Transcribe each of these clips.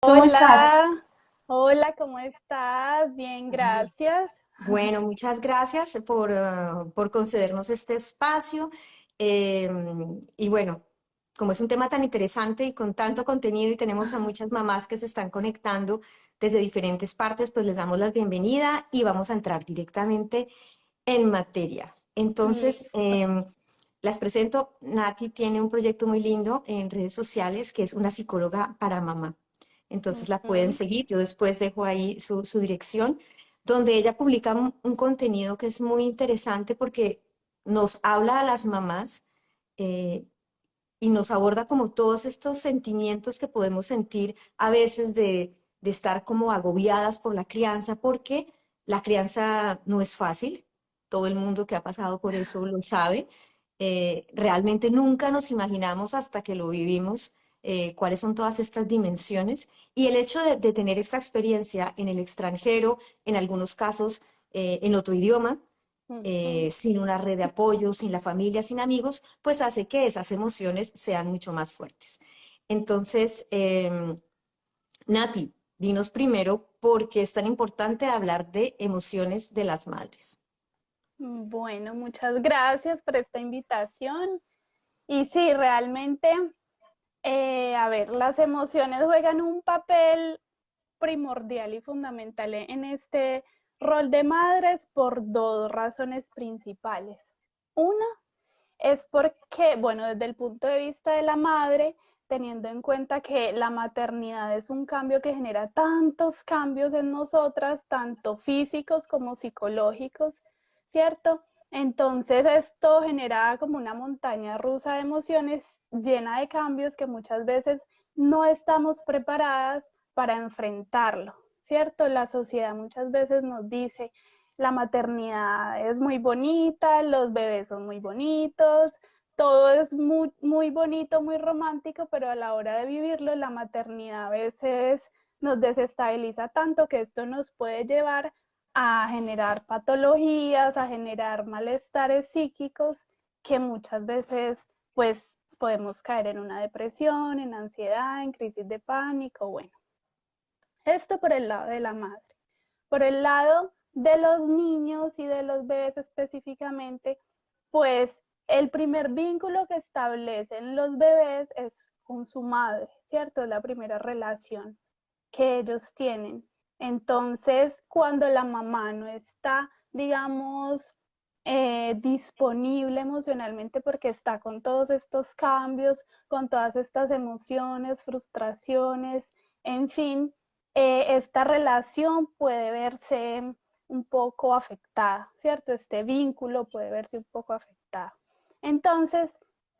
¿Cómo estás? Hola, hola, ¿cómo estás? Bien, gracias. Bueno, muchas gracias por concedernos este espacio. Eh, y bueno, como es un tema tan interesante y con tanto contenido y tenemos a muchas mamás que se están conectando desde diferentes partes, pues les damos la bienvenida y vamos a entrar directamente en materia. Entonces, Listo. las presento. Nati tiene un proyecto muy lindo en redes sociales que es una psicóloga para mamá. Entonces la pueden Ujú, seguir. Yo después dejo ahí su dirección, donde ella publica un contenido que es muy interesante porque nos habla a las mamás eh, y nos aborda como todos estos sentimientos que podemos sentir a veces de estar como agobiadas por la crianza, porque la crianza no es fácil. Todo el mundo que ha pasado por eso lo sabe. Realmente nunca nos imaginamos hasta que lo vivimos cuáles son todas estas dimensiones. Y el hecho de tener esta experiencia en el extranjero, en algunos casos en otro idioma, ujú. sin una red de apoyo, sin la familia, sin amigos, pues hace que esas emociones sean mucho más fuertes. Entonces, Nati, dinos primero por qué es tan importante hablar de emociones de las madres. Bueno, muchas gracias por esta invitación. Y sí, realmente, a ver, las emociones juegan un papel primordial y fundamental en este rol de madres por dos razones principales. Una es porque, bueno, desde el punto de vista de la madre, teniendo en cuenta que la maternidad es un cambio que genera tantos cambios en nosotras, tanto físicos como psicológicos, ¿cierto? Entonces esto genera como una montaña rusa de emociones llena de cambios que muchas veces no estamos preparadas para enfrentarlo, ¿cierto? La sociedad muchas veces nos dice, la maternidad es muy bonita, los bebés son muy bonitos, todo es muy, muy bonito, muy romántico, pero a la hora de vivirlo, la maternidad a veces nos desestabiliza tanto que esto nos puede llevar a generar patologías, a generar malestares psíquicos que muchas veces pues podemos caer en una depresión, en ansiedad, en crisis de pánico, bueno, esto por el lado de la madre. Por el lado de los niños y de los bebés específicamente, pues el primer vínculo que establecen los bebés es con su madre, ¿cierto? Es la primera relación que ellos tienen. Entonces, cuando la mamá no está, digamos, disponible emocionalmente porque está con todos estos cambios, con todas estas emociones, frustraciones, en fin, esta relación puede verse un poco afectada, ¿cierto? Este vínculo puede verse un poco afectado. Entonces,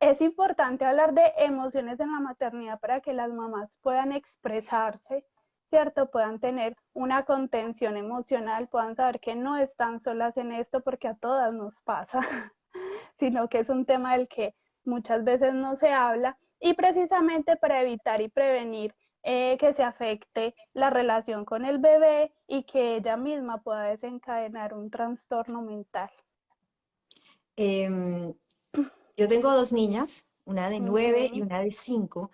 es importante hablar de emociones en la maternidad para que las mamás puedan expresarse, ¿cierto? Puedan tener una contención emocional, puedan saber que no están solas en esto porque a todas nos pasa, sino que es un tema del que muchas veces no se habla y precisamente para evitar y prevenir que se afecte la relación con el bebé y que ella misma pueda desencadenar un trastorno mental. Em, yo tengo dos niñas, una de Uh 9 y -huh, una de 5.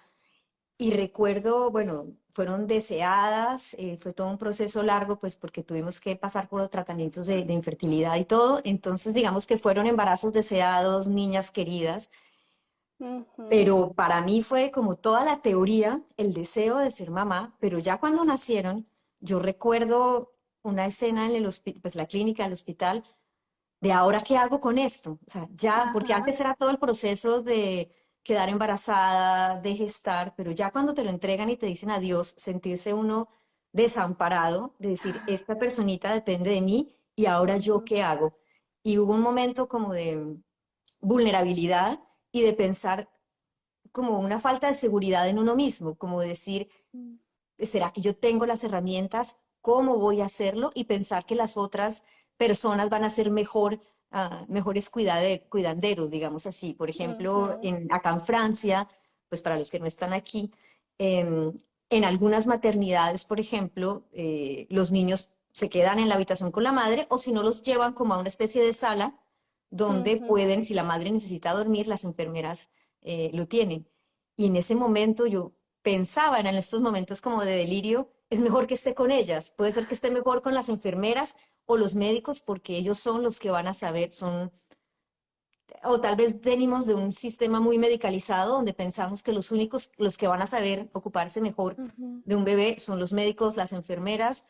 Y recuerdo, bueno, fueron deseadas, fue todo un proceso largo, pues porque tuvimos que pasar por los tratamientos de infertilidad y todo. Entonces, digamos que fueron embarazos deseados, niñas queridas, uh -huh, pero para mí fue como toda la teoría, el deseo de ser mamá, pero ya cuando nacieron, yo recuerdo una escena en el pues la clínica, el hospital, de ahora qué hago con esto. O sea, ya, porque ajá, antes era todo el proceso de quedar embarazada, de gestar, pero ya cuando te lo entregan y te dicen adiós, sentirse uno desamparado, de decir, esta personita depende de mí y ahora uh yo -huh, qué hago. Y hubo un momento como de vulnerabilidad y de pensar como una falta de seguridad en uno mismo, como decir, ¿será que yo tengo las herramientas? ¿Cómo voy a hacerlo? Y pensar que las otras personas van a ser mejor, mejores cuidanderos, digamos así. Por uh ejemplo, -huh, acá en Francia, pues para los que no están aquí, em, en algunas maternidades, por ejemplo, los niños se quedan en la habitación con la madre o si no los llevan como a una especie de sala uh donde -huh. pueden, si la madre necesita dormir, las enfermeras lo tienen. Y en ese momento yo pensaban en estos momentos como de delirio, es mejor que esté con ellas. Puede ser que esté mejor con las enfermeras o los médicos porque ellos son los que van a saber, son, o tal vez venimos de un sistema muy medicalizado donde pensamos que los únicos, los que van a saber ocuparse mejor Ujú. de un bebé son los médicos, las enfermeras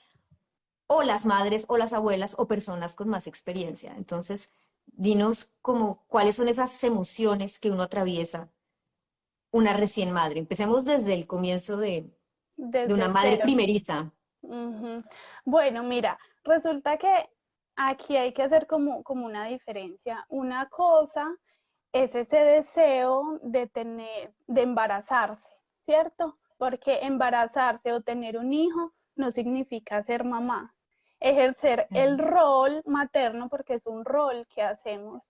o las madres o las abuelas o personas con más experiencia. Entonces, dinos como cuáles son esas emociones que uno atraviesa una recién madre. Empecemos desde el comienzo de una Desde madre cero. primeriza. Ujú. Bueno, mira, resulta que aquí hay que hacer como una diferencia. Una cosa es ese deseo de tener, de embarazarse, ¿cierto? Porque embarazarse o tener un hijo no significa ser mamá. Ejercer el Ujú. rol materno, porque es un rol que hacemos,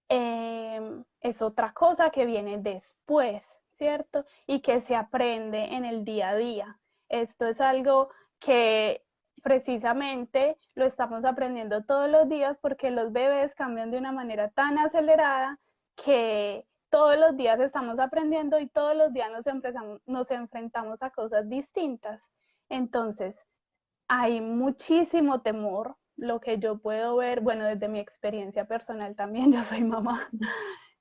es otra cosa que viene después, ¿cierto? Y que se aprende en el día a día. Esto es algo que precisamente lo estamos aprendiendo todos los días porque los bebés cambian de una manera tan acelerada que todos los días estamos aprendiendo y todos los días nos enfrentamos a cosas distintas. Entonces, hay muchísimo temor, lo que yo puedo ver, bueno, desde mi experiencia personal también, yo soy mamá,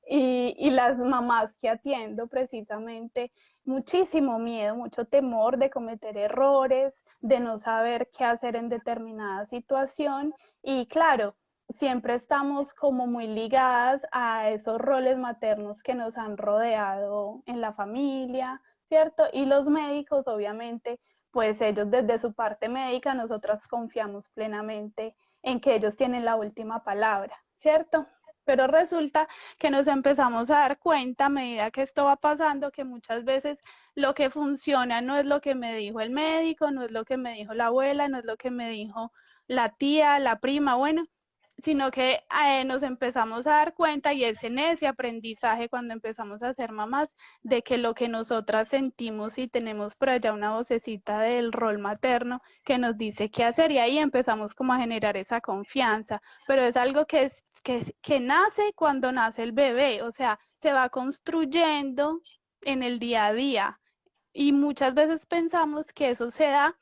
y las mamás que atiendo precisamente, muchísimo miedo, mucho temor de cometer errores, de no saber qué hacer en determinada situación y claro, siempre estamos como muy ligadas a esos roles maternos que nos han rodeado en la familia, ¿cierto? Y los médicos, obviamente, pues ellos desde su parte médica, nosotras confiamos plenamente en que ellos tienen la última palabra, ¿cierto? Pero resulta que nos empezamos a dar cuenta a medida que esto va pasando que muchas veces lo que funciona no es lo que me dijo el médico, no es lo que me dijo la abuela, no es lo que me dijo la tía, la prima, bueno, sino que nos empezamos a dar cuenta y es en ese aprendizaje cuando empezamos a ser mamás de que lo que nosotras sentimos y tenemos por allá una vocecita del rol materno que nos dice qué hacer y ahí empezamos como a generar esa confianza, pero es algo que nace cuando nace el bebé, o sea, se va construyendo en el día a día y muchas veces pensamos que eso se da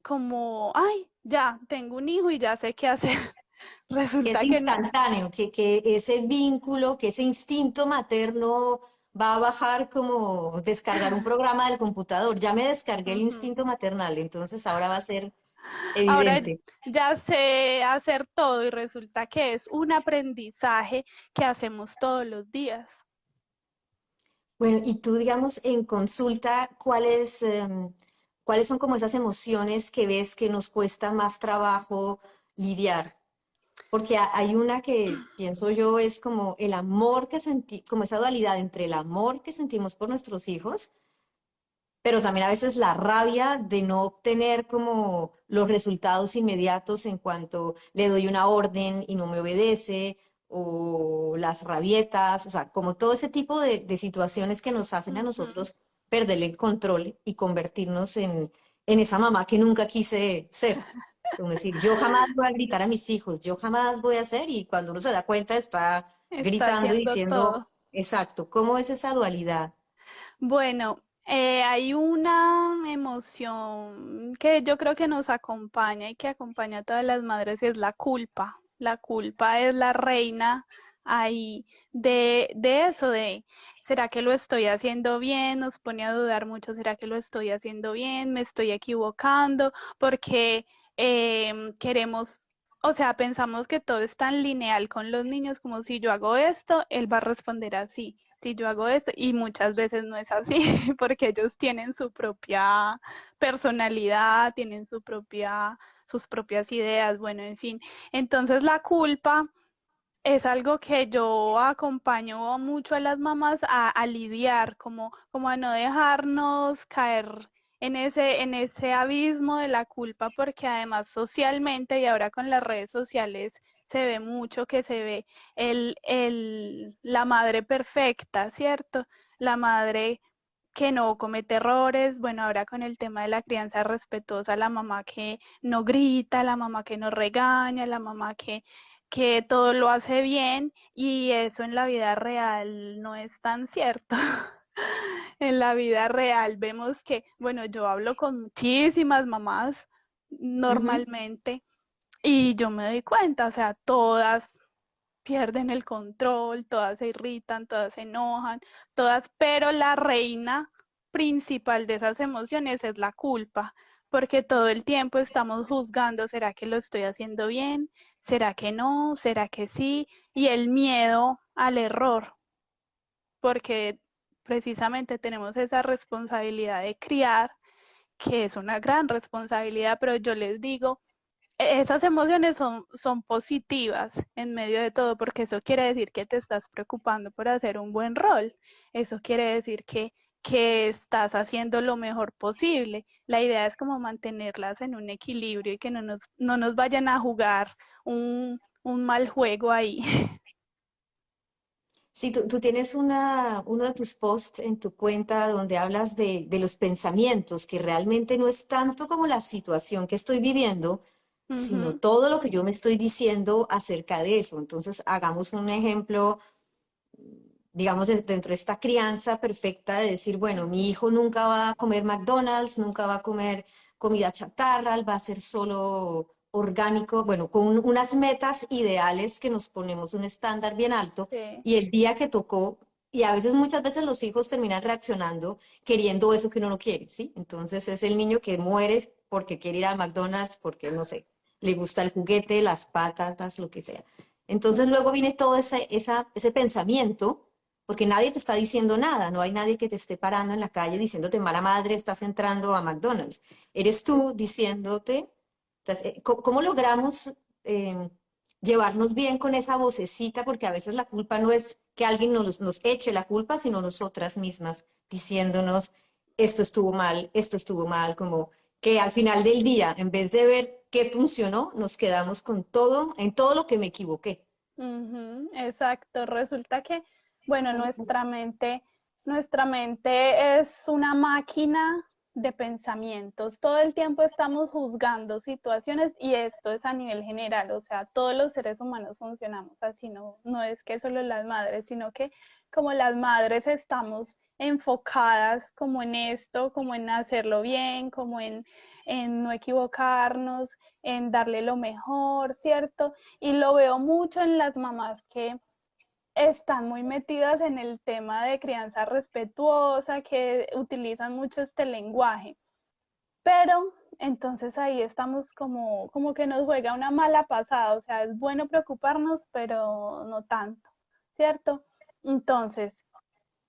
como, ay, ya tengo un hijo y ya sé qué hacer. Que es Resulta que no. instantáneo, que ese vínculo, que ese instinto materno va a bajar como descargar un programa del computador. Ya me descargué el Ujú. instinto maternal, entonces ahora va a ser Ahora evidente. ya sé hacer todo y resulta que es un aprendizaje que hacemos todos los días. Bueno, y tú, digamos, en consulta, ¿cuáles, cuáles son como esas emociones que ves que nos cuesta más trabajo lidiar? Porque hay una que pienso yo es como el amor que sentí, como esa dualidad entre el amor que sentimos por nuestros hijos, pero también a veces la rabia de no obtener como los resultados inmediatos en cuanto le doy una orden y no me obedece, o las rabietas, o sea, como todo ese tipo de situaciones que nos hacen a Ujú. nosotros perder el control y convertirnos en esa mamá que nunca quise ser. Como decir, yo jamás voy a gritar a mis hijos, yo jamás voy a hacer, y cuando uno se da cuenta está Está gritando y haciendo todo. diciendo, exacto, ¿cómo es esa dualidad? Bueno, hay una emoción que yo creo que nos acompaña y que acompaña a todas las madres y es la culpa. La culpa es la reina ahí de eso, de ¿será que lo estoy haciendo bien? Nos pone a dudar mucho, ¿será que lo estoy haciendo bien? ¿Me estoy equivocando? Porque queremos, o sea, pensamos que todo es tan lineal con los niños como si yo hago esto, él va a responder así si yo hago esto, y muchas veces no es así, porque ellos tienen su propia personalidad, tienen sus propias ideas, bueno, en fin. Entonces la culpa es algo que yo acompaño mucho a las mamás a lidiar, como a no dejarnos caer en ese abismo de la culpa, porque además socialmente y ahora con las redes sociales se ve mucho que se ve la madre perfecta, ¿cierto? La madre que no comete errores, bueno, ahora con el tema de la crianza respetuosa, la mamá que no grita, la mamá que no regaña, la mamá que todo lo hace bien y eso en la vida real no es tan cierto. en la vida real vemos que, bueno, yo hablo con muchísimas mamás Ujú. normalmente y yo me doy cuenta, o sea, todas pierden el control, todas se irritan, todas se enojan, todas, pero la reina principal de esas emociones es la culpa, porque todo el tiempo estamos juzgando, ¿será que lo estoy haciendo bien? ¿Será que no? ¿Será que sí? Y el miedo al error, porque precisamente tenemos esa responsabilidad de criar, que es una gran responsabilidad, pero yo les digo, esas emociones son positivas en medio de todo, porque eso quiere decir que te estás preocupando por hacer un buen rol. Eso quiere decir que estás haciendo lo mejor posible. La idea es como mantenerlas en un equilibrio y que no nos vayan a jugar un mal juego ahí. Sí, tú tienes uno de tus posts en tu cuenta donde hablas de los pensamientos, que realmente no es tanto como la situación que estoy viviendo, sino Ujú, todo lo que yo me estoy diciendo acerca de eso. Entonces, hagamos un ejemplo, digamos, dentro de esta crianza perfecta de decir, bueno, mi hijo nunca va a comer McDonald's, nunca va a comer comida chatarra, él va a ser solo orgánico, bueno, con unas metas ideales que nos ponemos un estándar bien alto sí. y el día que tocó, y a veces muchas veces los hijos terminan reaccionando queriendo eso que uno no quiere, ¿sí? Entonces es el niño que muere porque quiere ir al McDonald's, porque no sé, le gusta el juguete, las patatas, lo que sea. Entonces luego viene todo ese pensamiento porque nadie te está diciendo nada, no hay nadie que te esté parando en la calle diciéndote mala madre, estás entrando a McDonald's. Eres tú diciéndote, entonces, ¿cómo logramos eh, llevarnos bien con esa vocecita? Porque a veces la culpa no es que alguien nos eche la culpa, sino nosotras mismas diciéndonos, esto estuvo mal, como que al final del día, en vez de ver qué funcionó, nos quedamos con todo, en todo lo que me equivoqué. Ujú, exacto. Resulta que, bueno, nuestra mente es una máquina de pensamientos. Todo el tiempo estamos juzgando situaciones y esto es a nivel general, o sea, todos los seres humanos funcionamos así, no es que solo las madres, sino que como las madres estamos enfocadas como en esto, como en hacerlo bien, en no equivocarnos, en darle lo mejor, ¿cierto? Y lo veo mucho en las mamás que están muy metidas en el tema de crianza respetuosa, que utilizan mucho este lenguaje. Pero entonces ahí estamos como que nos juega una mala pasada, o sea, es bueno preocuparnos, pero no tanto, ¿cierto? Entonces,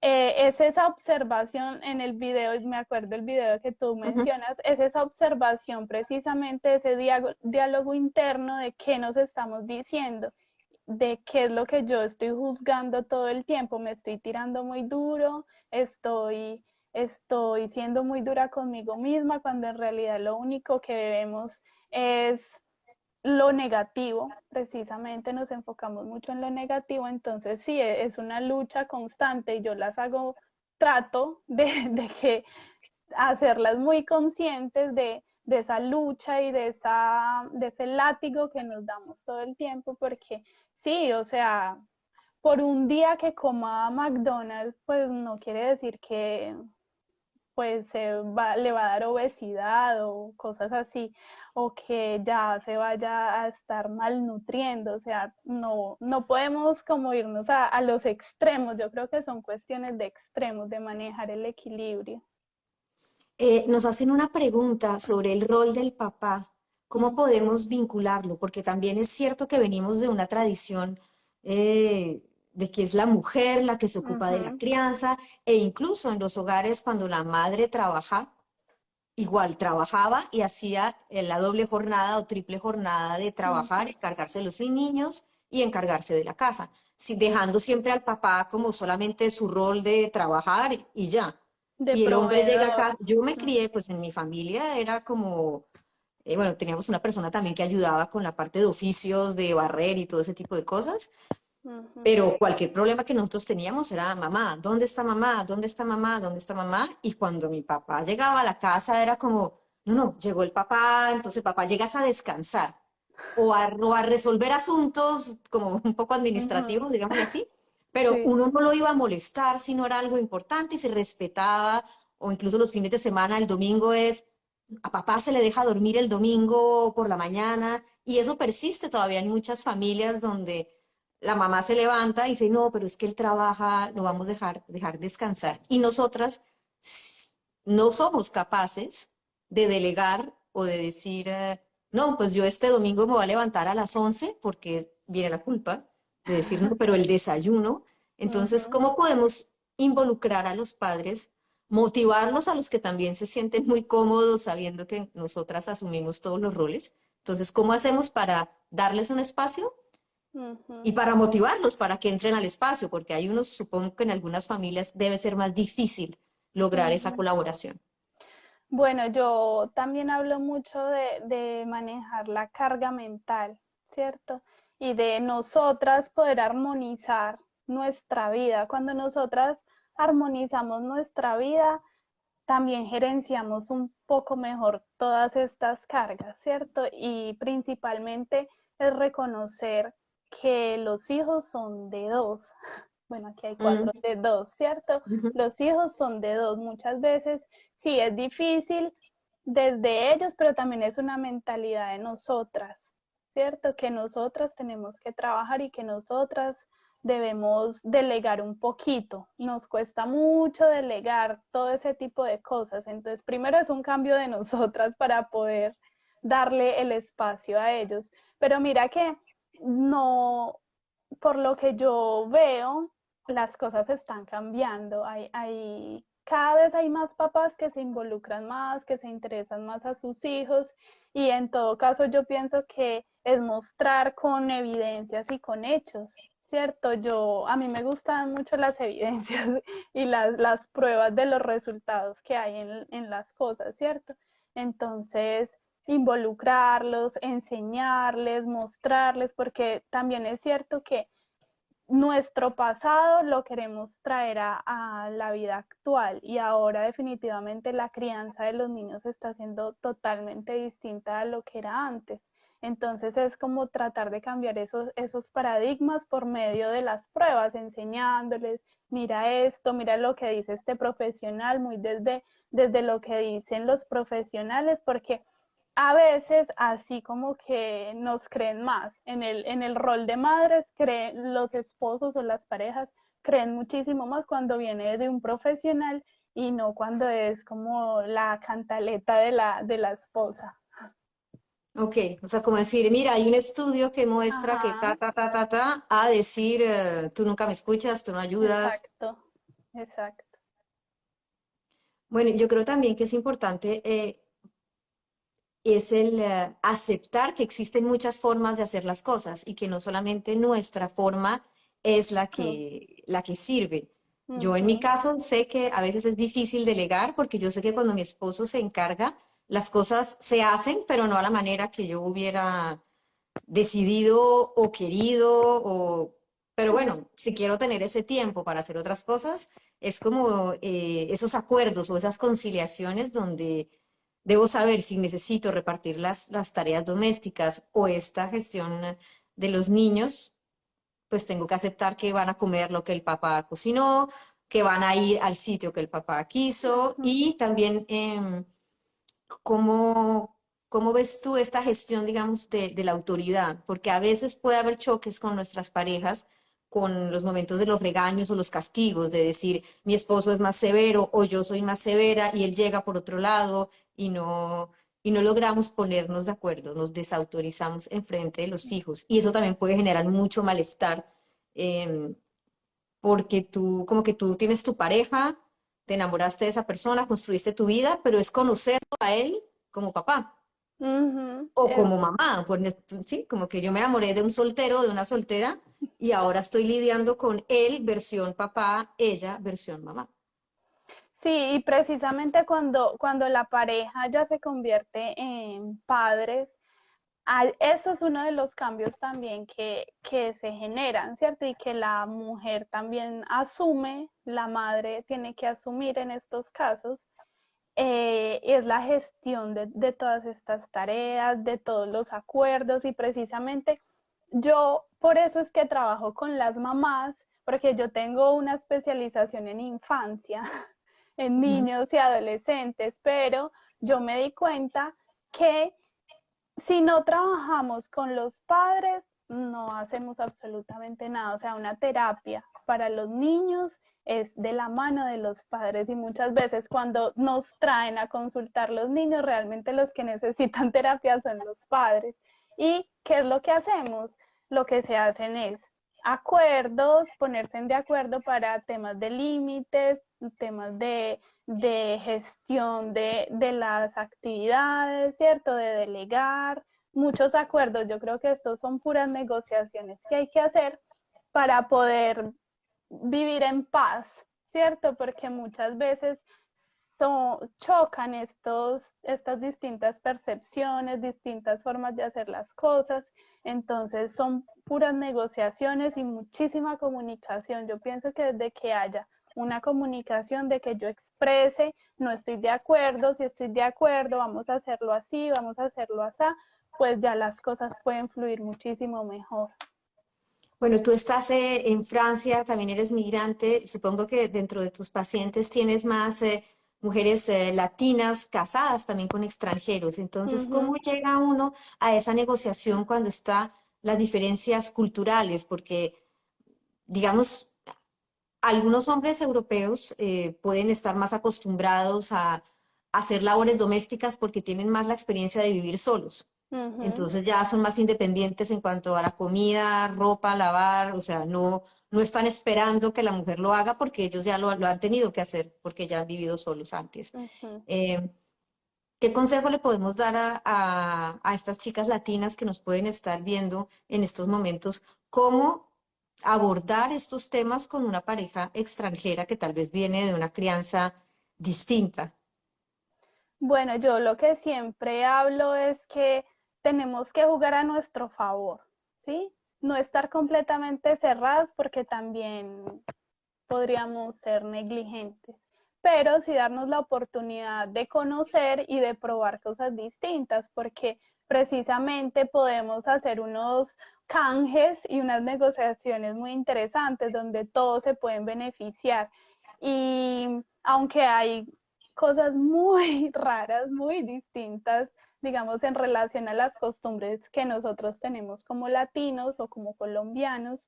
es esa observación en el video, me acuerdo el video que tú Ujú. mencionas, es esa observación precisamente, ese diálogo interno de qué nos estamos diciendo, de qué es lo que yo estoy juzgando todo el tiempo, me estoy tirando muy duro, estoy siendo muy dura conmigo misma, cuando en realidad lo único que vemos es lo negativo, precisamente nos enfocamos mucho en lo negativo, entonces sí, es una lucha constante y yo las hago, trato de que hacerlas muy conscientes de esa lucha y de ese látigo que nos damos todo el tiempo, porque sí, o sea, por un día que coma McDonald's, pues no quiere decir que pues le va a dar obesidad o cosas así, o que ya se vaya a estar malnutriendo, o sea, no podemos como irnos a los extremos, yo creo que son cuestiones de extremos, de manejar el equilibrio. Nos hacen una pregunta sobre el rol del papá. ¿Cómo Ujú, podemos vincularlo? Porque también es cierto que venimos de una tradición de que es la mujer la que se ocupa de la ujú, crianza e incluso en los hogares cuando la madre trabaja, igual trabajaba y hacía la doble jornada o triple jornada de trabajar, ujú. encargarse de los niños y encargarse de la casa, dejando siempre al papá como solamente su rol de trabajar y ya. De Y el hombre llega proveedor. acá, yo me Mm, crié, pues en mi familia era como, bueno, teníamos una persona también que ayudaba con la parte de oficios, de barrer y todo ese tipo de cosas, ujú. pero cualquier problema que nosotros teníamos era mamá, ¿dónde está mamá? ¿Dónde está mamá? ¿Dónde está mamá? Y cuando mi papá llegaba a la casa era como, no, llegó el papá, entonces papá llegas a descansar o a resolver asuntos como un poco Ujú, administrativos, digámoslo así, pero Sí. uno no lo iba a molestar si no era algo importante y se respetaba, o incluso los fines de semana, el domingo es, a papá se le deja dormir el domingo por la mañana, y eso persiste todavía en muchas familias donde la mamá se levanta y dice, no, pero es que él trabaja, lo vamos a dejar descansar. Y nosotras no somos capaces de delegar o de decir, no, pues yo este domingo me voy a levantar a las 11 porque viene la culpa de decir, no, pero el desayuno. Entonces, Ujú. ¿cómo podemos involucrar a los padres, motivarlos a los que también se sienten muy cómodos sabiendo que nosotras asumimos todos los roles? Entonces, ¿cómo hacemos para darles un espacio y Ujú. para motivarlos para que entren al espacio? Porque hay unos, supongo que en algunas familias debe ser más difícil lograr esa Ujú. colaboración. Bueno, yo también hablo mucho de manejar la carga mental, ¿cierto? Y de nosotras poder armonizar nuestra vida. Cuando nosotras armonizamos nuestra vida, también gerenciamos un poco mejor todas estas cargas, ¿cierto? Y principalmente es reconocer que los hijos son de dos. Bueno, aquí hay Mm, cuatro de dos, ¿cierto? ujú. Los hijos son de dos. Muchas veces sí es difícil desde ellos, pero también es una mentalidad de nosotras, ¿cierto? Que nosotras tenemos que trabajar y que nosotras debemos delegar un poquito. Nos cuesta mucho delegar todo ese tipo de cosas. Entonces, primero es un cambio de nosotras para poder darle el espacio a ellos. Pero mira que no, por lo que yo veo, las cosas están cambiando. Cada vez hay más papás que se involucran más, que se interesan más a sus hijos y en todo caso yo pienso que es mostrar con evidencias y con hechos, ¿cierto? A mí me gustan mucho las evidencias y las pruebas de los resultados que hay en las cosas, ¿cierto? Entonces, involucrarlos, enseñarles, mostrarles, porque también es cierto que nuestro pasado lo queremos traer a la vida actual y ahora definitivamente la crianza de los niños está siendo totalmente distinta a lo que era antes. Entonces es como tratar de cambiar esos paradigmas por medio de las pruebas, enseñándoles, mira esto, mira lo que dice este profesional, muy desde lo que dicen los profesionales, porque a veces así como que nos creen más. En el rol de madres, los esposos o las parejas creen muchísimo más cuando viene de un profesional y no cuando es como la cantaleta de la esposa. Ok, o sea, como decir, mira, hay un estudio que muestra que Ajá, a decir, tú nunca me escuchas, tú no ayudas. exacto, exacto. Bueno, yo creo también que es importante es el aceptar que existen muchas formas de hacer las cosas y que no solamente nuestra forma es Mm, la que sirve. Yo en mi ujú. caso sé que a veces es difícil delegar porque yo sé que cuando mi esposo se encarga, las cosas se hacen, pero no a la manera que yo hubiera decidido o querido, pero bueno, si quiero tener ese tiempo para hacer otras cosas, es como esos acuerdos o esas conciliaciones donde debo saber si necesito repartir las tareas domésticas o esta gestión de los niños, pues tengo que aceptar que van a comer lo que el papá cocinó, que van a ir al sitio que el papá quiso Ujú. y también ¿cómo, cómo ves tú esta gestión, digamos, de la autoridad? Porque a veces puede haber choques con nuestras parejas, con los momentos de los regaños o los castigos, de decir, mi esposo es más severo o yo soy más severa y él llega por otro lado y no logramos ponernos de acuerdo, nos desautorizamos en frente de los hijos. Y eso también puede generar mucho malestar. em, Porque tú, como que tú tienes tu pareja, te enamoraste de esa persona, construiste tu vida, pero es conocerlo a él como papá Ujú. o como mamá. Sí, como que yo me enamoré de un soltero, de una soltera, y ahora estoy lidiando con él, versión papá, ella, versión mamá. Sí, y precisamente cuando la pareja ya se convierte en padres, eso es uno de los cambios también que se generan, ¿cierto? Y que la mujer también asume, la madre tiene que asumir en estos casos, es la gestión de todas estas tareas, de todos los acuerdos y precisamente yo por eso es que trabajo con las mamás, porque yo tengo una especialización en infancia, en Ujú. niños y adolescentes, pero yo me di cuenta que si no trabajamos con los padres, no hacemos absolutamente nada. O sea, una terapia para los niños es de la mano de los padres y muchas veces cuando nos traen a consultar los niños, realmente los que necesitan terapia son los padres. ¿Y qué es lo que hacemos? Lo que se hacen es acuerdos, ponerse de acuerdo para temas de límites, temas de gestión de las actividades, ¿cierto? De delegar, muchos acuerdos. Yo creo que estos son puras negociaciones que hay que hacer para poder vivir en paz, ¿cierto? Porque muchas veces chocan estas distintas percepciones, distintas formas de hacer las cosas. Entonces son puras negociaciones y muchísima comunicación. Yo pienso que desde que haya una comunicación de que yo exprese, no estoy de acuerdo, si estoy de acuerdo, vamos a hacerlo así, vamos a hacerlo así, pues ya las cosas pueden fluir muchísimo mejor. Bueno, tú estás en Francia, también eres migrante. Supongo que dentro de tus pacientes tienes más mujeres latinas casadas también con extranjeros. Entonces, ¿cómo Ujú, llega uno a esa negociación cuando están las diferencias culturales? Porque, digamos, algunos hombres europeos pueden estar más acostumbrados a hacer labores domésticas porque tienen más la experiencia de vivir solos. ujú. Entonces ya son más independientes en cuanto a la comida, ropa, lavar, o sea, no están esperando que la mujer lo haga porque ellos ya lo han tenido que hacer porque ya han vivido solos antes. Ujú. Eh, ¿Qué consejo le podemos dar a estas chicas latinas que nos pueden estar viendo en estos momentos? ¿Cómo abordar estos temas con una pareja extranjera que tal vez viene de una crianza distinta? Bueno, yo lo que siempre hablo es que tenemos que jugar a nuestro favor, ¿sí? No estar completamente cerradas porque también podríamos ser negligentes, pero sí darnos la oportunidad de conocer y de probar cosas distintas, porque precisamente podemos hacer unos canjes y unas negociaciones muy interesantes donde todos se pueden beneficiar. Y aunque hay cosas muy raras, muy distintas, digamos, en relación a las costumbres que nosotros tenemos como latinos o como colombianos,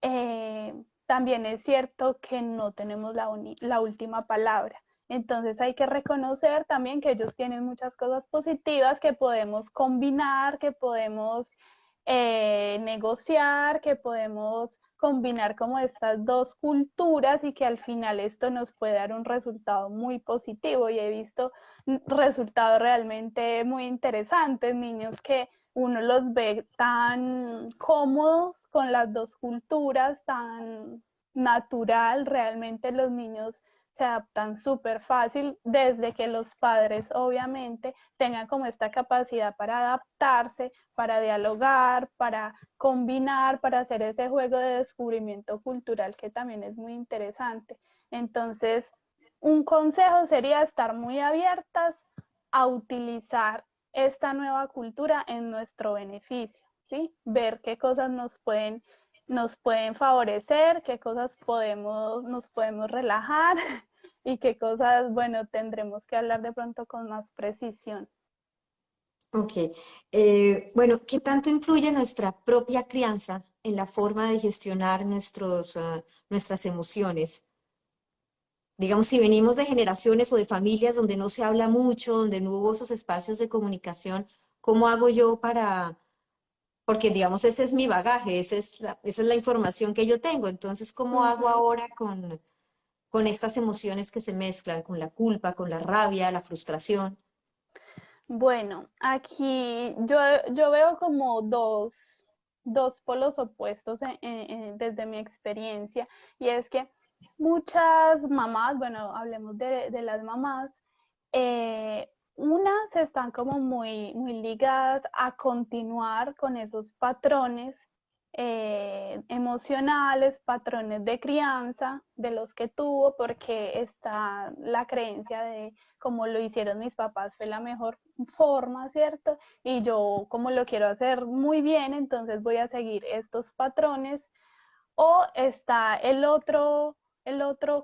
eh, también es cierto que no tenemos la última palabra. Entonces hay que reconocer también que ellos tienen muchas cosas positivas que podemos combinar, que podemos negociar, que podemos combinar como estas dos culturas y que al final esto nos puede dar un resultado muy positivo. Y he visto resultados realmente muy interesantes, niños que uno los ve tan cómodos con las dos culturas, tan natural, realmente los niños se adaptan súper fácil desde que los padres obviamente tengan como esta capacidad para adaptarse, para dialogar, para combinar, para hacer ese juego de descubrimiento cultural que también es muy interesante. Entonces, un consejo sería estar muy abiertas a utilizar esta nueva cultura en nuestro beneficio, ¿sí? Ver qué cosas nos pueden favorecer, qué cosas nos podemos relajar y qué cosas, bueno, tendremos que hablar de pronto con más precisión. Ok. Bueno, ¿qué tanto influye nuestra propia crianza en la forma de gestionar nuestras emociones? Digamos, si venimos de generaciones o de familias donde no se habla mucho, donde no hubo esos espacios de comunicación, ¿cómo hago yo porque digamos, ese es mi bagaje, esa es la información que yo tengo. Entonces, ¿cómo hago Ujú. ahora con estas emociones que se mezclan, con la culpa, con la rabia, la frustración? Bueno, aquí yo veo como dos polos opuestos desde mi experiencia, y es que muchas mamás, bueno, hablemos de las mamás, unas están como muy ligadas a continuar con esos patrones emocionales, patrones de crianza de los que tuvo, porque está la creencia de como lo hicieron mis papás fue la mejor forma, ¿cierto? Y yo como lo quiero hacer muy bien, entonces voy a seguir estos patrones O está el otro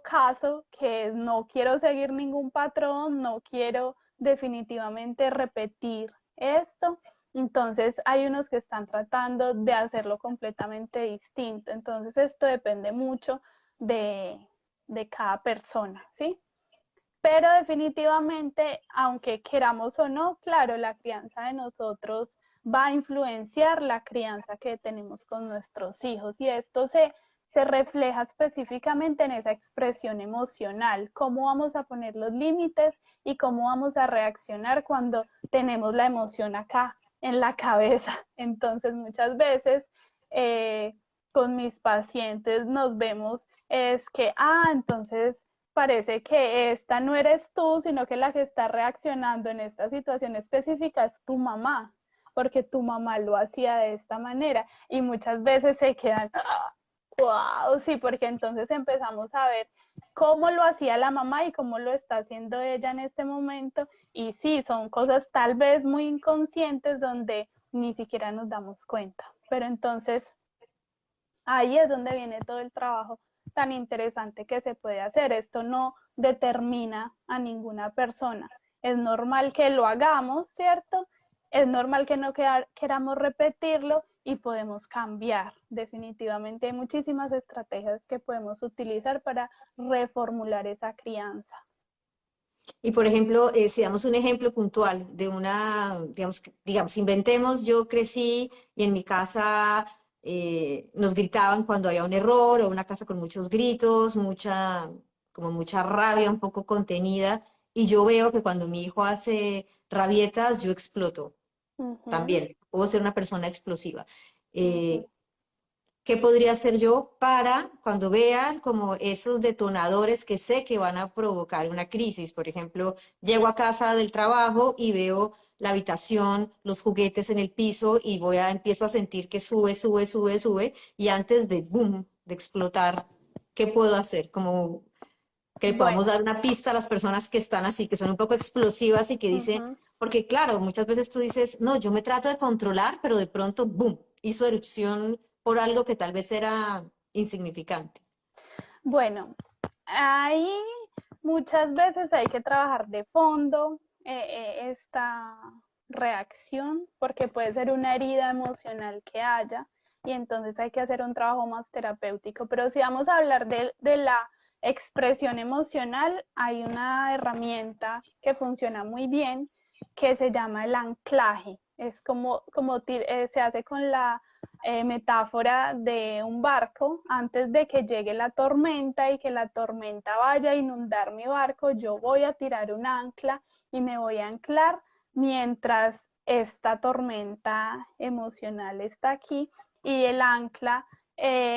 caso que es no quiero seguir ningún patrón, no quiero definitivamente repetir esto. Entonces hay unos que están tratando de hacerlo completamente distinto. Entonces esto depende mucho de, de cada persona, ¿sí? Pero definitivamente, aunque queramos o no, claro, la crianza de nosotros va a influenciar la crianza que tenemos con nuestros hijos y esto se refleja específicamente en esa expresión emocional, cómo vamos a poner los límites y cómo vamos a reaccionar cuando tenemos la emoción acá en la cabeza. Entonces, muchas veces con mis pacientes nos vemos es que, entonces parece que esta no eres tú, sino que la que está reaccionando en esta situación específica es tu mamá, porque tu mamá lo hacía de esta manera y muchas veces se quedan, wow, sí, porque entonces empezamos a ver cómo lo hacía la mamá y cómo lo está haciendo ella en este momento y sí, son cosas tal vez muy inconscientes donde ni siquiera nos damos cuenta, pero entonces ahí es donde viene todo el trabajo tan interesante que se puede hacer. Esto no determina a ninguna persona. Es normal que lo hagamos, ¿cierto? Es normal que no queramos repetirlo y podemos cambiar. Definitivamente hay muchísimas estrategias que podemos utilizar para reformular esa crianza. Y por ejemplo, si damos un ejemplo puntual de una, digamos, inventemos, yo crecí y en mi casa nos gritaban cuando había un error o una casa con muchos gritos, como mucha rabia un poco contenida. Y yo veo que cuando mi hijo hace rabietas, yo exploto Uh -huh, también. Puedo ser una persona explosiva. uh -huh. Eh, ¿Qué podría hacer yo para cuando vean como esos detonadores que sé que van a provocar una crisis? Por ejemplo, llego a casa del trabajo y veo la habitación, los juguetes en el piso y empiezo a sentir que sube, sube, sube, sube y antes de boom, de explotar, ¿qué puedo hacer? Como que le podamos Bueno, dar una pista a las personas que están así, que son un poco explosivas y que uh dicen, -huh. porque claro, muchas veces tú dices, no, yo me trato de controlar, pero de pronto, boom, hizo erupción por algo que tal vez era insignificante. Bueno, ahí muchas veces hay que trabajar de fondo esta reacción porque puede ser una herida emocional que haya y entonces hay que hacer un trabajo más terapéutico. Pero si vamos a hablar de la expresión emocional, hay una herramienta que funciona muy bien que se llama el anclaje. Es como se hace con la metáfora de un barco, antes de que llegue la tormenta y que la tormenta vaya a inundar mi barco, yo voy a tirar un ancla y me voy a anclar mientras esta tormenta emocional está aquí y el ancla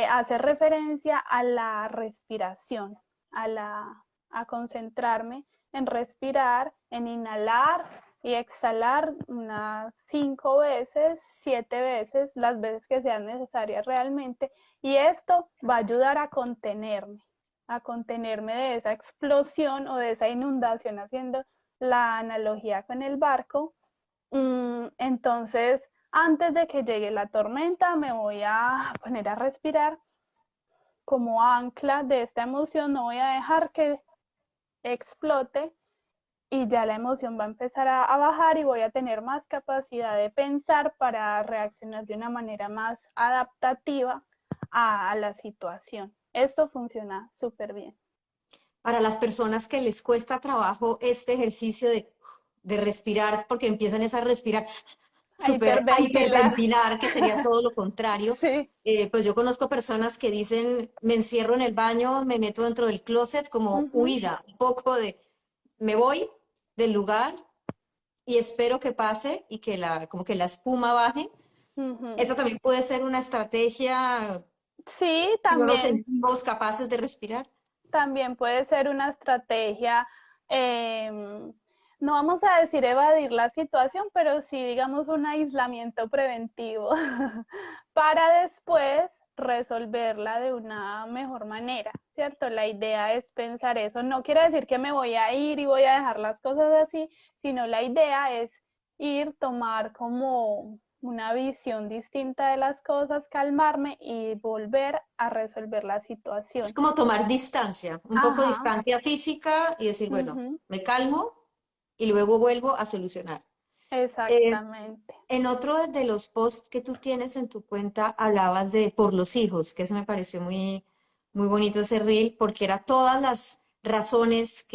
hace referencia a la respiración, a concentrarme en respirar, en inhalar y exhalar unas 5 veces, 7 veces, las veces que sean necesarias realmente. Y esto va a ayudar a contenerme de esa explosión o de esa inundación, haciendo la analogía con el barco. Entonces, antes de que llegue la tormenta, me voy a poner a respirar como ancla de esta emoción, no voy a dejar que explote y ya la emoción va a empezar a bajar y voy a tener más capacidad de pensar para reaccionar de una manera más adaptativa a la situación. Esto funciona súper bien. Para las personas que les cuesta trabajo este ejercicio de respirar, porque empiezan es a respirar A súper, a hiperventilar. hiperventilar, que sería todo lo contrario. Sí. Pues yo conozco personas que dicen, me encierro en el baño, me meto dentro del closet como Ujú, huida, un poco de, me voy del lugar y espero que pase y que como que la espuma baje. ujú. Esa también puede ser una estrategia Sí, si no nos también. sentimos capaces de respirar. También puede ser una estrategia, no vamos a decir evadir la situación, pero sí, digamos, un aislamiento preventivo para después resolverla de una mejor manera, ¿cierto? La idea es pensar eso. No quiere decir que me voy a ir y voy a dejar las cosas así, sino la idea es ir, tomar como una visión distinta de las cosas, calmarme y volver a resolver la Es situación. como tomar distancia, un poco de Ajá, distancia física y decir, bueno, ujú, me calmo y luego vuelvo a solucionar. Eh, exactamente. en otro de los posts que tú tienes en tu cuenta hablabas de por los hijos, que eso me pareció muy, muy bonito ese reel, porque era todas las razones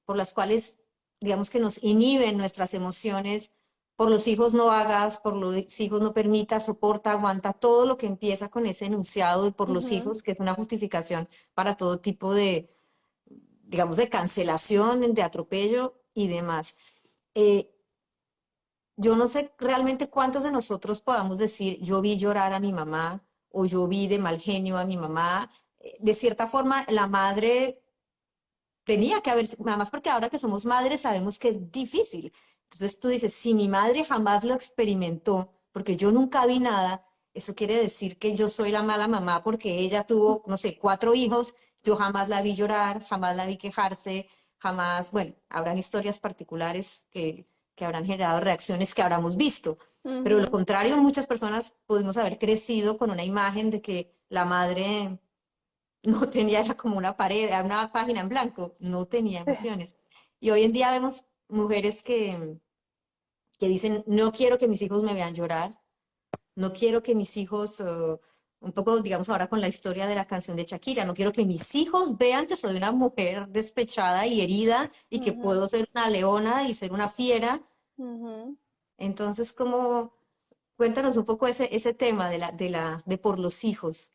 por las cuales, digamos que nos inhiben nuestras emociones. Por los hijos no hagas, por los hijos no permita, soporta, aguanta, todo lo que empieza con ese enunciado de por los Ujú, hijos, que es una justificación para todo tipo de, digamos, de cancelación, de atropello y demás. Eh, yo no sé realmente cuántos de nosotros podamos decir, yo vi llorar a mi mamá o yo vi de mal genio a mi mamá. De cierta forma, la madre tenía que haber, nada más porque ahora que somos madres sabemos que es difícil. Entonces tú dices, si mi madre jamás lo experimentó, porque yo nunca vi nada, eso quiere decir que yo soy la mala mamá porque ella tuvo, no sé, 4 hijos, yo jamás la vi llorar, jamás la vi quejarse, jamás, bueno, habrán historias particulares que habrán generado reacciones que habramos visto. Pero lo ujú. contrario, muchas personas pudimos haber crecido con una imagen de que la madre no tenía, era como una pared, era una página en blanco, no tenía emociones. Y hoy en día vemos mujeres que dicen, no quiero que mis hijos me vean llorar, no quiero que mis hijos, un poco, digamos ahora con la historia de la canción de Shakira, no quiero que mis hijos vean que soy una mujer despechada y herida y que Ujú, puedo ser una leona y ser una fiera. ujú. Entonces, como, cuéntanos un poco ese tema de por los hijos.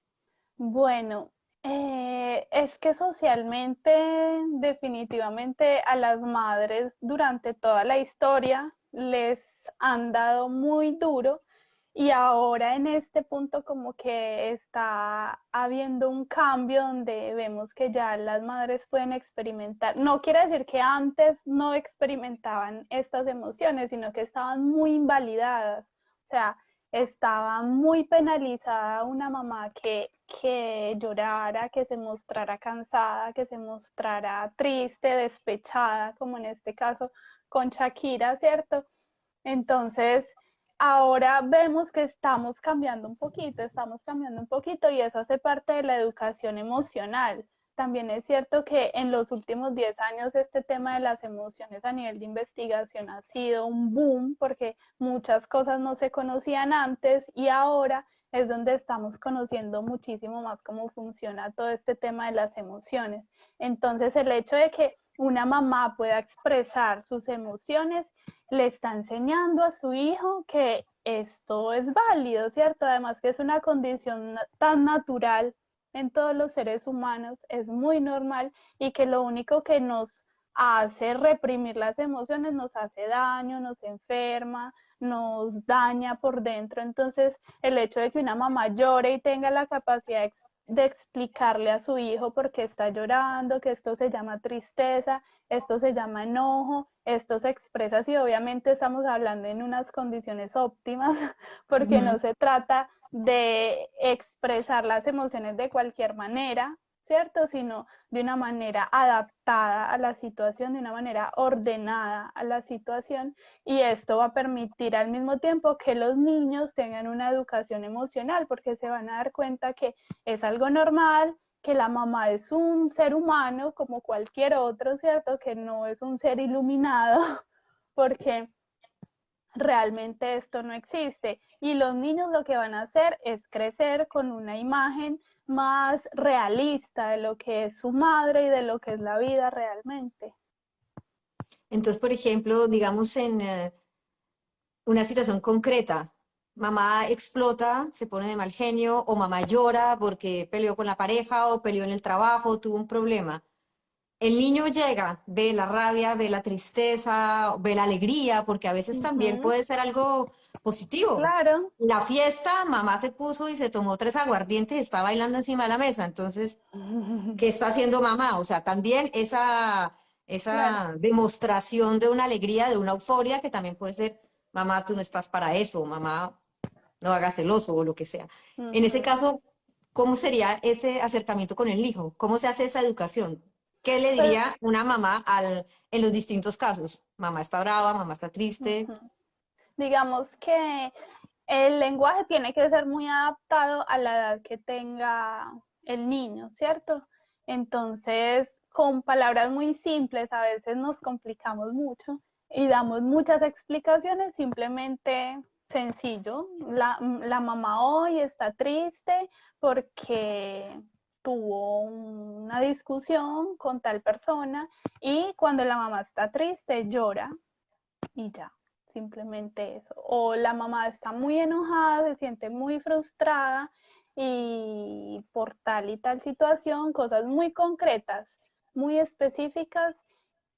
Bueno, es que socialmente, definitivamente a las madres durante toda la historia les han dado muy duro y ahora en este punto como que está habiendo un cambio donde vemos que ya las madres pueden experimentar. No quiere decir que antes no experimentaban estas emociones, sino que estaban muy invalidadas. O sea, estaba muy penalizada una mamá que llorara, que se mostrara cansada, que se mostrara triste, despechada, como en este caso con Shakira, ¿cierto? Entonces, ahora vemos que estamos cambiando un poquito y eso hace parte de la educación emocional. También es cierto que en los últimos 10 años este tema de las emociones a nivel de investigación ha sido un boom porque muchas cosas no se conocían antes y ahora es donde estamos conociendo muchísimo más cómo funciona todo este tema de las emociones. Entonces, el hecho de que una mamá pueda expresar sus emociones le está enseñando a su hijo que esto es válido, ¿cierto? Además que es una condición tan natural en todos los seres humanos, es muy normal y que lo único que nos hace reprimir las emociones nos hace daño, nos enferma, nos daña por dentro. Entonces, el hecho de que una mamá llore y tenga la capacidad de explicarle a su hijo por qué está llorando, que esto se llama tristeza, esto se llama enojo, esto se expresa si obviamente estamos hablando en unas condiciones óptimas, porque no Ujú. se trata de expresar las emociones de cualquier manera, ¿cierto? Sino de una manera adaptada a la situación, de una manera ordenada a la situación, y esto va a permitir al mismo tiempo que los niños tengan una educación emocional, porque se van a dar cuenta que es algo normal, que la mamá es un ser humano como cualquier otro, ¿cierto? Que no es un ser iluminado, porque realmente esto no existe. Y los niños lo que van a hacer es crecer con una imagen más realista de lo que es su madre y de lo que es la vida realmente. Entonces, por ejemplo, digamos en una situación concreta, mamá explota, se pone de mal genio o mamá llora porque peleó con la pareja o peleó en el trabajo, tuvo un problema. El niño llega, ve la rabia, ve la tristeza, ve la alegría, porque a veces también Ujú, puede ser algo positivo. claro. La fiesta, mamá se puso y se tomó 3 aguardientes y está bailando encima de la mesa. Entonces, ¿qué está haciendo mamá? O sea, también Claro. esa demostración de una alegría, de una euforia, que también puede ser, mamá, tú no estás para eso, mamá, no hagas celoso o lo que sea. En ese Ujú. caso, ¿cómo sería ese acercamiento con el hijo? ¿Cómo se hace esa educación? ¿Qué le Pues, diría una mamá en los distintos casos? Mamá está brava, mamá está triste. ujú. Digamos que El lenguaje tiene que ser muy adaptado a la edad que tenga el niño, ¿cierto? Entonces, con palabras muy simples a veces nos complicamos mucho y damos muchas explicaciones, simplemente sencillo. La mamá hoy está triste porque tuvo una discusión con tal persona y cuando la mamá está triste llora y ya, simplemente eso. O la mamá está muy enojada, se siente muy frustrada y por tal y tal situación, cosas muy concretas, muy específicas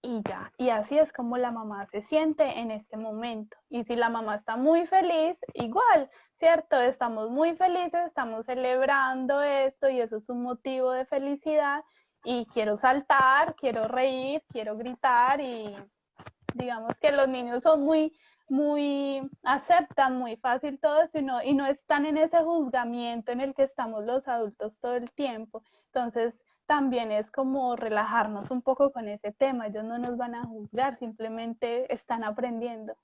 y ya. Y así es como la mamá se siente en este momento. Y si la mamá está muy feliz, igual, ¿cierto? Estamos muy felices, estamos celebrando esto y eso es un motivo de felicidad. Y quiero saltar, quiero reír, quiero gritar y digamos que los niños son aceptan muy fácil todo eso y no están en ese juzgamiento en el que estamos los adultos todo el tiempo. Entonces, también es como relajarnos un poco con ese tema. Ellos no nos van a juzgar, simplemente están aprendiendo.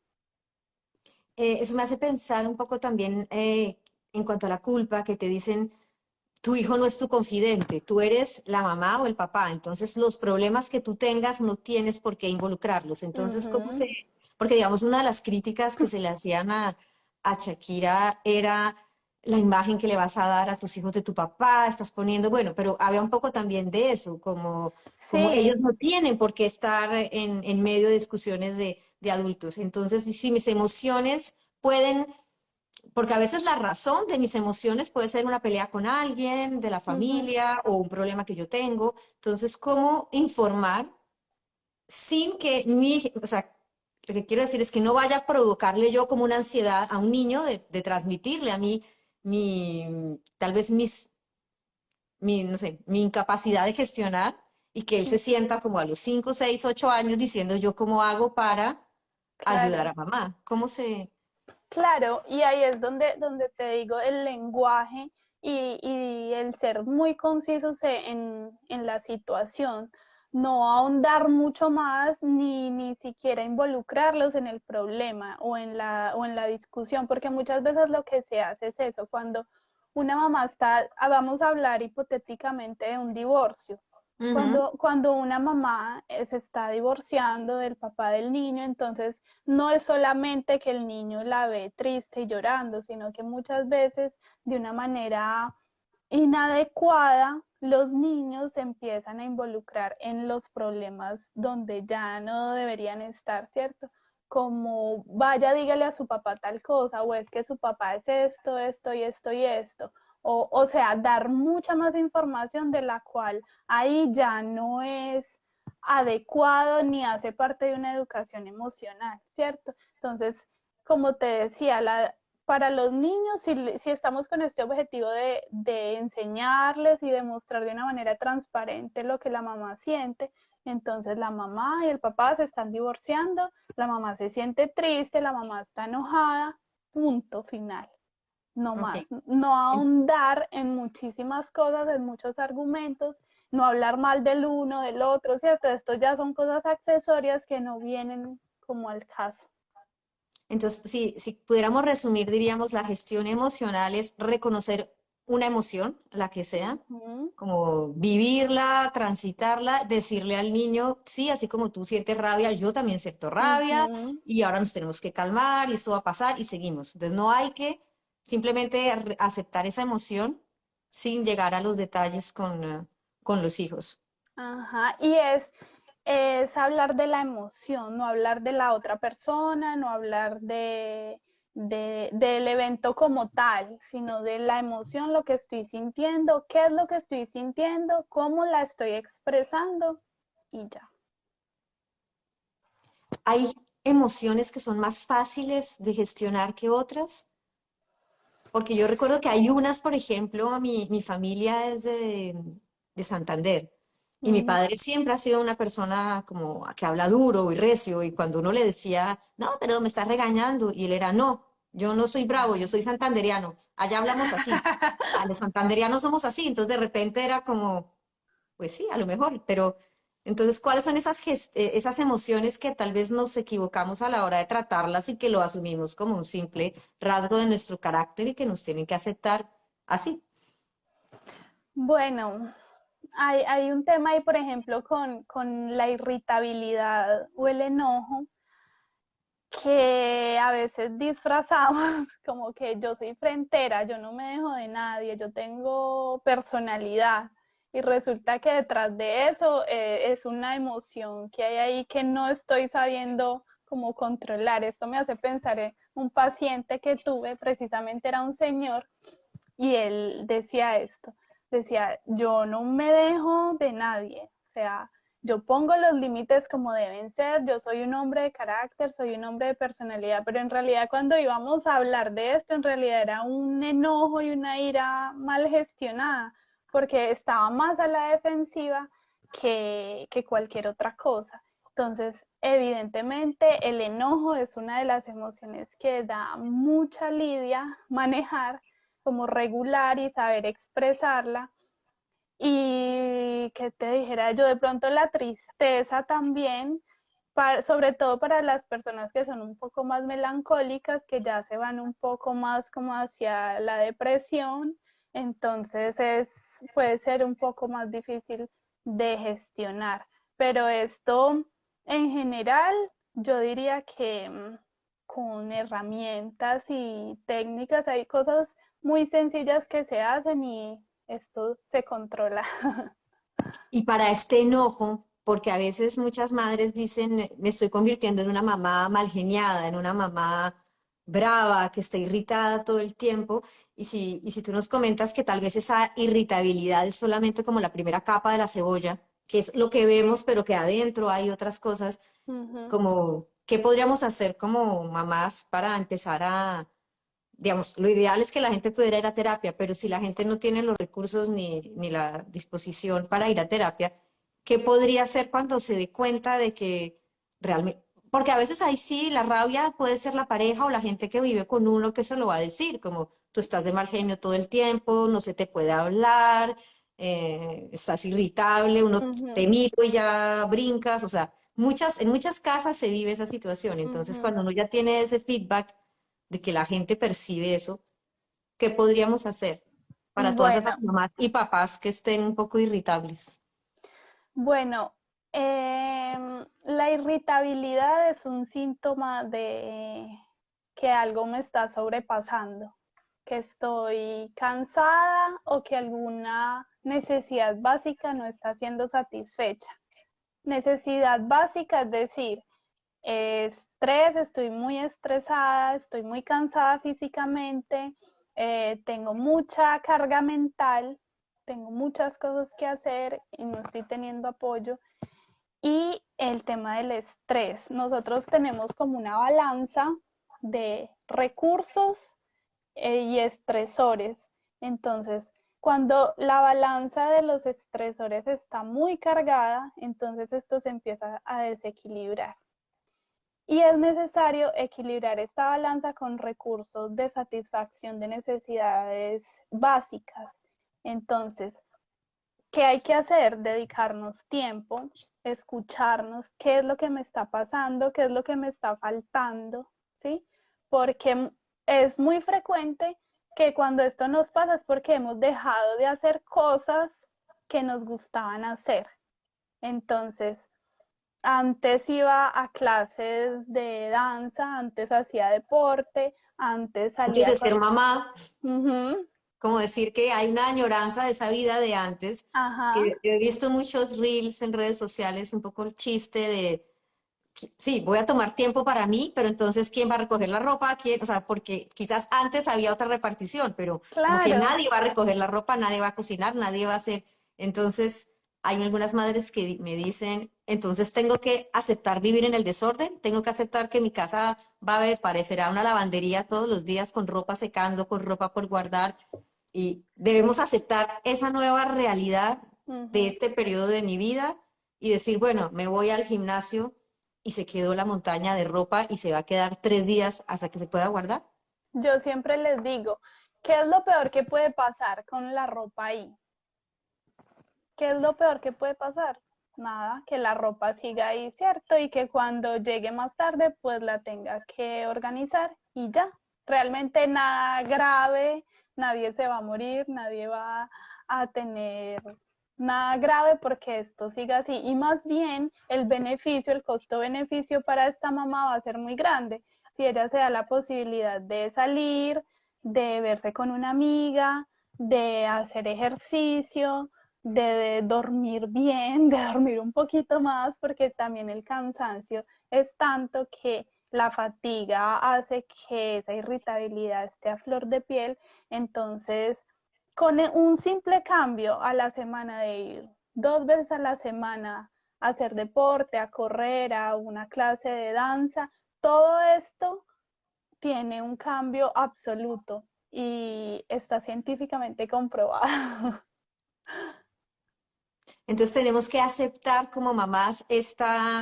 Eso me hace pensar un poco también en cuanto a la culpa, que te dicen, tu hijo no es tu confidente, tú eres la mamá o el papá, entonces los problemas que tú tengas no tienes por qué involucrarlos. Entonces, ¿cómo Ujú, se...? Porque digamos, una de las críticas que se le hacían a Shakira era la imagen que le vas a dar a tus hijos de tu papá, estás poniendo, bueno, pero había un poco también de eso, como ellos sí, no tienen por qué estar en medio de discusiones de adultos. Entonces, si mis emociones pueden porque a veces la razón de mis emociones puede ser una pelea con alguien de la ujú, familia o un problema que yo tengo. Entonces, ¿cómo informar sin que o sea, lo que quiero decir es que no vaya a provocarle yo como una ansiedad a un niño de transmitirle a mí tal vez no sé, mi incapacidad de gestionar y que él se ujú, sienta como a los 5, 6, 8 años diciendo yo cómo hago para ayudar claro. a mamá. ¿Cómo se...? Claro, y ahí es donde te digo el lenguaje y el ser muy concisos en la situación, no ahondar mucho más ni siquiera involucrarlos en el problema o en la discusión, porque muchas veces lo que se hace es eso, cuando una mamá está, vamos a hablar hipotéticamente de un divorcio. Ujú. Cuando una mamá se está divorciando del papá del niño, entonces no es solamente que el niño la ve triste y llorando, sino que muchas veces de una manera inadecuada los niños se empiezan a involucrar en los problemas donde ya no deberían estar, ¿cierto? Como vaya, dígale a su papá tal cosa, o es que su papá es esto, esto y esto y esto. O sea, dar mucha más información de la cual ahí ya no es adecuado ni hace parte de una educación emocional, ¿cierto? Entonces, como te decía, para los niños, si estamos con este objetivo de enseñarles y demostrar de una manera transparente lo que la mamá siente, entonces la mamá y el papá se están divorciando, la mamá se siente triste, la mamá está enojada, punto final. No Ok. más, no ahondar en muchísimas cosas, en muchos argumentos, no hablar mal del uno, del otro, ¿cierto? Esto ya son cosas accesorias que no vienen como al caso. Entonces, si pudiéramos resumir, diríamos, la gestión emocional es reconocer una emoción, la que sea, Ujú, como vivirla, transitarla, decirle al niño, sí, así como tú sientes rabia, yo también siento rabia ujú. y ahora nos tenemos que calmar y esto va a pasar y seguimos. Entonces, no hay que simplemente aceptar esa emoción sin llegar a los detalles con los hijos. Ajá, es hablar de la emoción, no hablar de la otra persona, no hablar del evento como tal, sino de la emoción, lo que estoy sintiendo, qué es lo que estoy sintiendo, cómo la estoy expresando y ya. Hay emociones que son más fáciles de gestionar que otras. Porque yo recuerdo que hay unas, por ejemplo, mi familia es de Santander y mi Ujú. padre siempre ha sido una persona como que habla duro y recio y cuando uno le decía, no, pero me estás regañando y él era, no, yo no soy bravo, yo soy santanderiano, allá hablamos así, a los santanderianos somos así, entonces de repente era como, pues sí, a lo mejor, pero Entonces, ¿cuáles son esas emociones que tal vez nos equivocamos a la hora de tratarlas y que lo asumimos como un simple rasgo de nuestro carácter y que nos tienen que aceptar así? Bueno, hay un tema ahí, por ejemplo, con la irritabilidad o el enojo, que a veces disfrazamos como que yo soy frentera, yo no me dejo de nadie, yo tengo personalidad. Y resulta que detrás de eso es una emoción que hay ahí que no estoy sabiendo cómo controlar. Esto me hace pensar en un paciente que tuve, precisamente era un señor, y él decía esto, decía, yo no me dejo de nadie, o sea, yo pongo los límites como deben ser, yo soy un hombre de carácter, soy un hombre de personalidad, pero en realidad cuando íbamos a hablar de esto, en realidad era un enojo y una ira mal gestionada, porque estaba más a la defensiva que cualquier otra cosa. Entonces, evidentemente, el enojo es una de las emociones que da mucha lidia manejar, como regular y saber expresarla. Y que te dijera yo, de pronto la tristeza también, sobre todo para las personas que son un poco más melancólicas, que ya se van un poco más como hacia la depresión, entonces puede ser un poco más difícil de gestionar. Pero esto en general, yo diría que con herramientas y técnicas hay cosas muy sencillas que se hacen y esto se controla. Y para este enojo, porque a veces muchas madres dicen, me estoy convirtiendo en una mamá mal geniada, en una mamá brava, que está irritada todo el tiempo, y si tú nos comentas que tal vez esa irritabilidad es solamente como la primera capa de la cebolla, que es lo que vemos, pero que adentro hay otras cosas, Ujú, como, ¿qué podríamos hacer como mamás para empezar a, digamos, lo ideal es que la gente pudiera ir a terapia, pero si la gente no tiene los recursos ni la disposición para ir a terapia, ¿qué podría hacer cuando se dé cuenta de que realmente, porque a veces ahí sí la rabia puede ser la pareja o la gente que vive con uno que se lo va a decir, como tú estás de mal genio todo el tiempo, no se te puede hablar, estás irritable, uno te ujú, miro y ya brincas, o sea, en muchas casas se vive esa situación, entonces ujú. cuando uno ya tiene ese feedback, de que la gente percibe eso, ¿qué podríamos hacer para todas Bueno, esas mamás y papás que estén un poco irritables? bueno, la irritabilidad es un síntoma de que algo me está sobrepasando, que estoy cansada o que alguna necesidad básica no está siendo satisfecha. Necesidad básica es decir, estrés, estoy muy estresada, estoy muy cansada físicamente, tengo mucha carga mental, tengo muchas cosas que hacer y no estoy teniendo apoyo. Y el tema del estrés, nosotros tenemos como una balanza de recursos y estresores. Entonces, cuando la balanza de los estresores está muy cargada, entonces esto se empieza a desequilibrar. Y es necesario equilibrar esta balanza con recursos de satisfacción de necesidades básicas. Entonces, ¿qué hay que hacer? Dedicarnos tiempo, escucharnos, qué es lo que me está pasando, qué es lo que me está faltando, ¿sí? Porque es muy frecuente que cuando esto nos pasa es porque hemos dejado de hacer cosas que nos gustaban hacer. Entonces, antes iba a clases de danza, antes hacía deporte, antes Antes salía de con... ser mamá, Ujú, como decir que hay una añoranza de esa vida de antes, ajá, que he visto muchos reels en redes sociales, un poco el chiste de, sí, voy a tomar tiempo para mí, pero entonces, ¿quién va a recoger la ropa? ¿Quién? O sea, porque quizás antes había otra repartición, pero como que claro. nadie va a recoger la ropa, nadie va a cocinar, nadie va a hacer. Entonces, hay algunas madres que me dicen, entonces tengo que aceptar vivir en el desorden, tengo que aceptar que mi casa va a parecerá una lavandería todos los días con ropa secando, con ropa por guardar, y debemos aceptar esa nueva realidad de Ujú. este periodo de mi vida y decir, bueno, me voy al gimnasio y se quedó la montaña de ropa y se va a quedar 3 días hasta que se pueda guardar. Yo siempre les digo, ¿qué es lo peor que puede pasar con la ropa ahí? ¿Qué es lo peor que puede pasar? nada, que la ropa siga ahí, ¿cierto? Y que cuando llegue más tarde, pues la tenga que organizar y ya. Realmente nada grave, nadie se va a morir, nadie va a tener nada grave porque esto siga así. Y más bien el beneficio, el costo-beneficio para esta mamá va a ser muy grande. Si ella se da la posibilidad de salir, de verse con una amiga, de hacer ejercicio, de dormir bien, de dormir un poquito más, porque también el cansancio es tanto que la fatiga hace que esa irritabilidad esté a flor de piel. Entonces, con un simple cambio a la semana de ir 2 veces a la semana a hacer deporte, a correr, a una clase de danza, todo esto tiene un cambio absoluto y está científicamente comprobado. Entonces tenemos que aceptar como mamás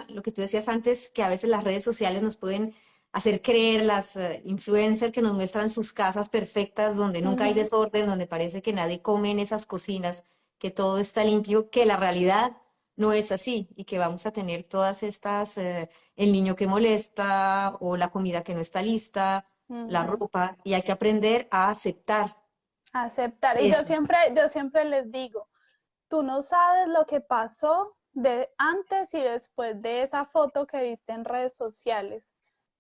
lo que tú decías antes, que a veces las redes sociales nos pueden hacer creer, las influencers que nos muestran sus casas perfectas, donde nunca hay Ujú. desorden, donde parece que nadie come en esas cocinas, que todo está limpio, que la realidad no es así y que vamos a tener todas estas, el niño que molesta o la comida que no está lista, la Ujú. ropa, y hay que aprender a aceptar Aceptar. Y eso. yo siempre les digo, tú no sabes lo que pasó de antes y después de esa foto que viste en redes sociales.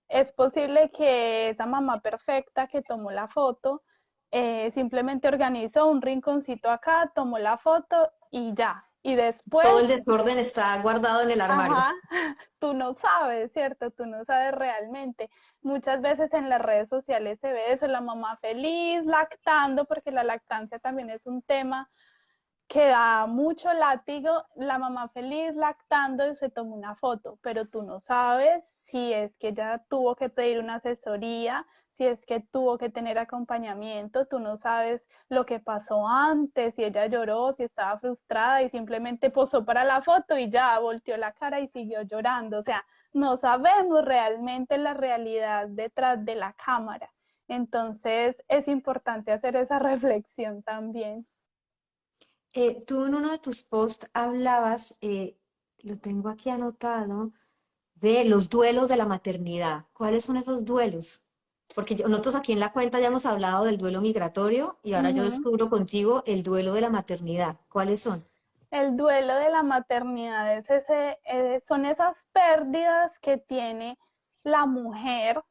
Es posible que esa mamá perfecta que tomó la foto simplemente organizó un rinconcito acá, tomó la foto y ya. Y Todo después, el desorden está guardado en el armario. ajá, tú no sabes, ¿cierto? Tú no sabes realmente. Muchas veces en las redes sociales se ve eso, la mamá feliz, lactando, porque la lactancia también es un tema que da mucho látigo, la mamá feliz lactando y se toma una foto, pero tú no sabes si es que ella tuvo que pedir una asesoría, si es que tuvo que tener acompañamiento, tú no sabes lo que pasó antes, si ella lloró, si estaba frustrada y simplemente posó para la foto y ya volteó la cara y siguió llorando. O sea, no sabemos realmente la realidad detrás de la cámara. Entonces es importante hacer esa reflexión también. Tú en uno de tus posts hablabas, lo tengo aquí anotado, de los duelos de la maternidad. ¿Cuáles son esos duelos? Porque nosotros aquí en la cuenta ya hemos hablado del duelo migratorio y ahora yo Ujú. descubro contigo el duelo de la maternidad. ¿Cuáles son? El duelo de la maternidad es son esas pérdidas que tiene la mujer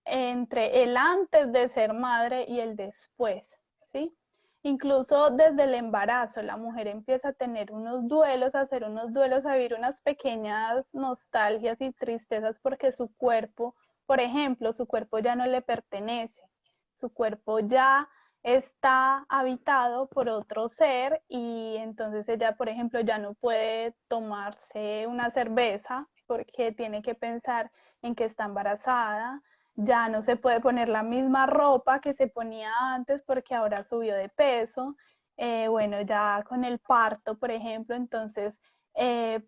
entre el antes de ser madre y el después, ¿sí? Incluso desde el embarazo, la mujer empieza a tener unos duelos, a hacer unos duelos, a vivir unas pequeñas nostalgias y tristezas porque su cuerpo, por ejemplo, su cuerpo ya no le pertenece, su cuerpo ya está habitado por otro ser y entonces ella, por ejemplo, ya no puede tomarse una cerveza porque tiene que pensar en que está embarazada, ya no se puede poner la misma ropa que se ponía antes porque ahora subió de peso. Bueno, ya con el parto, por ejemplo, entonces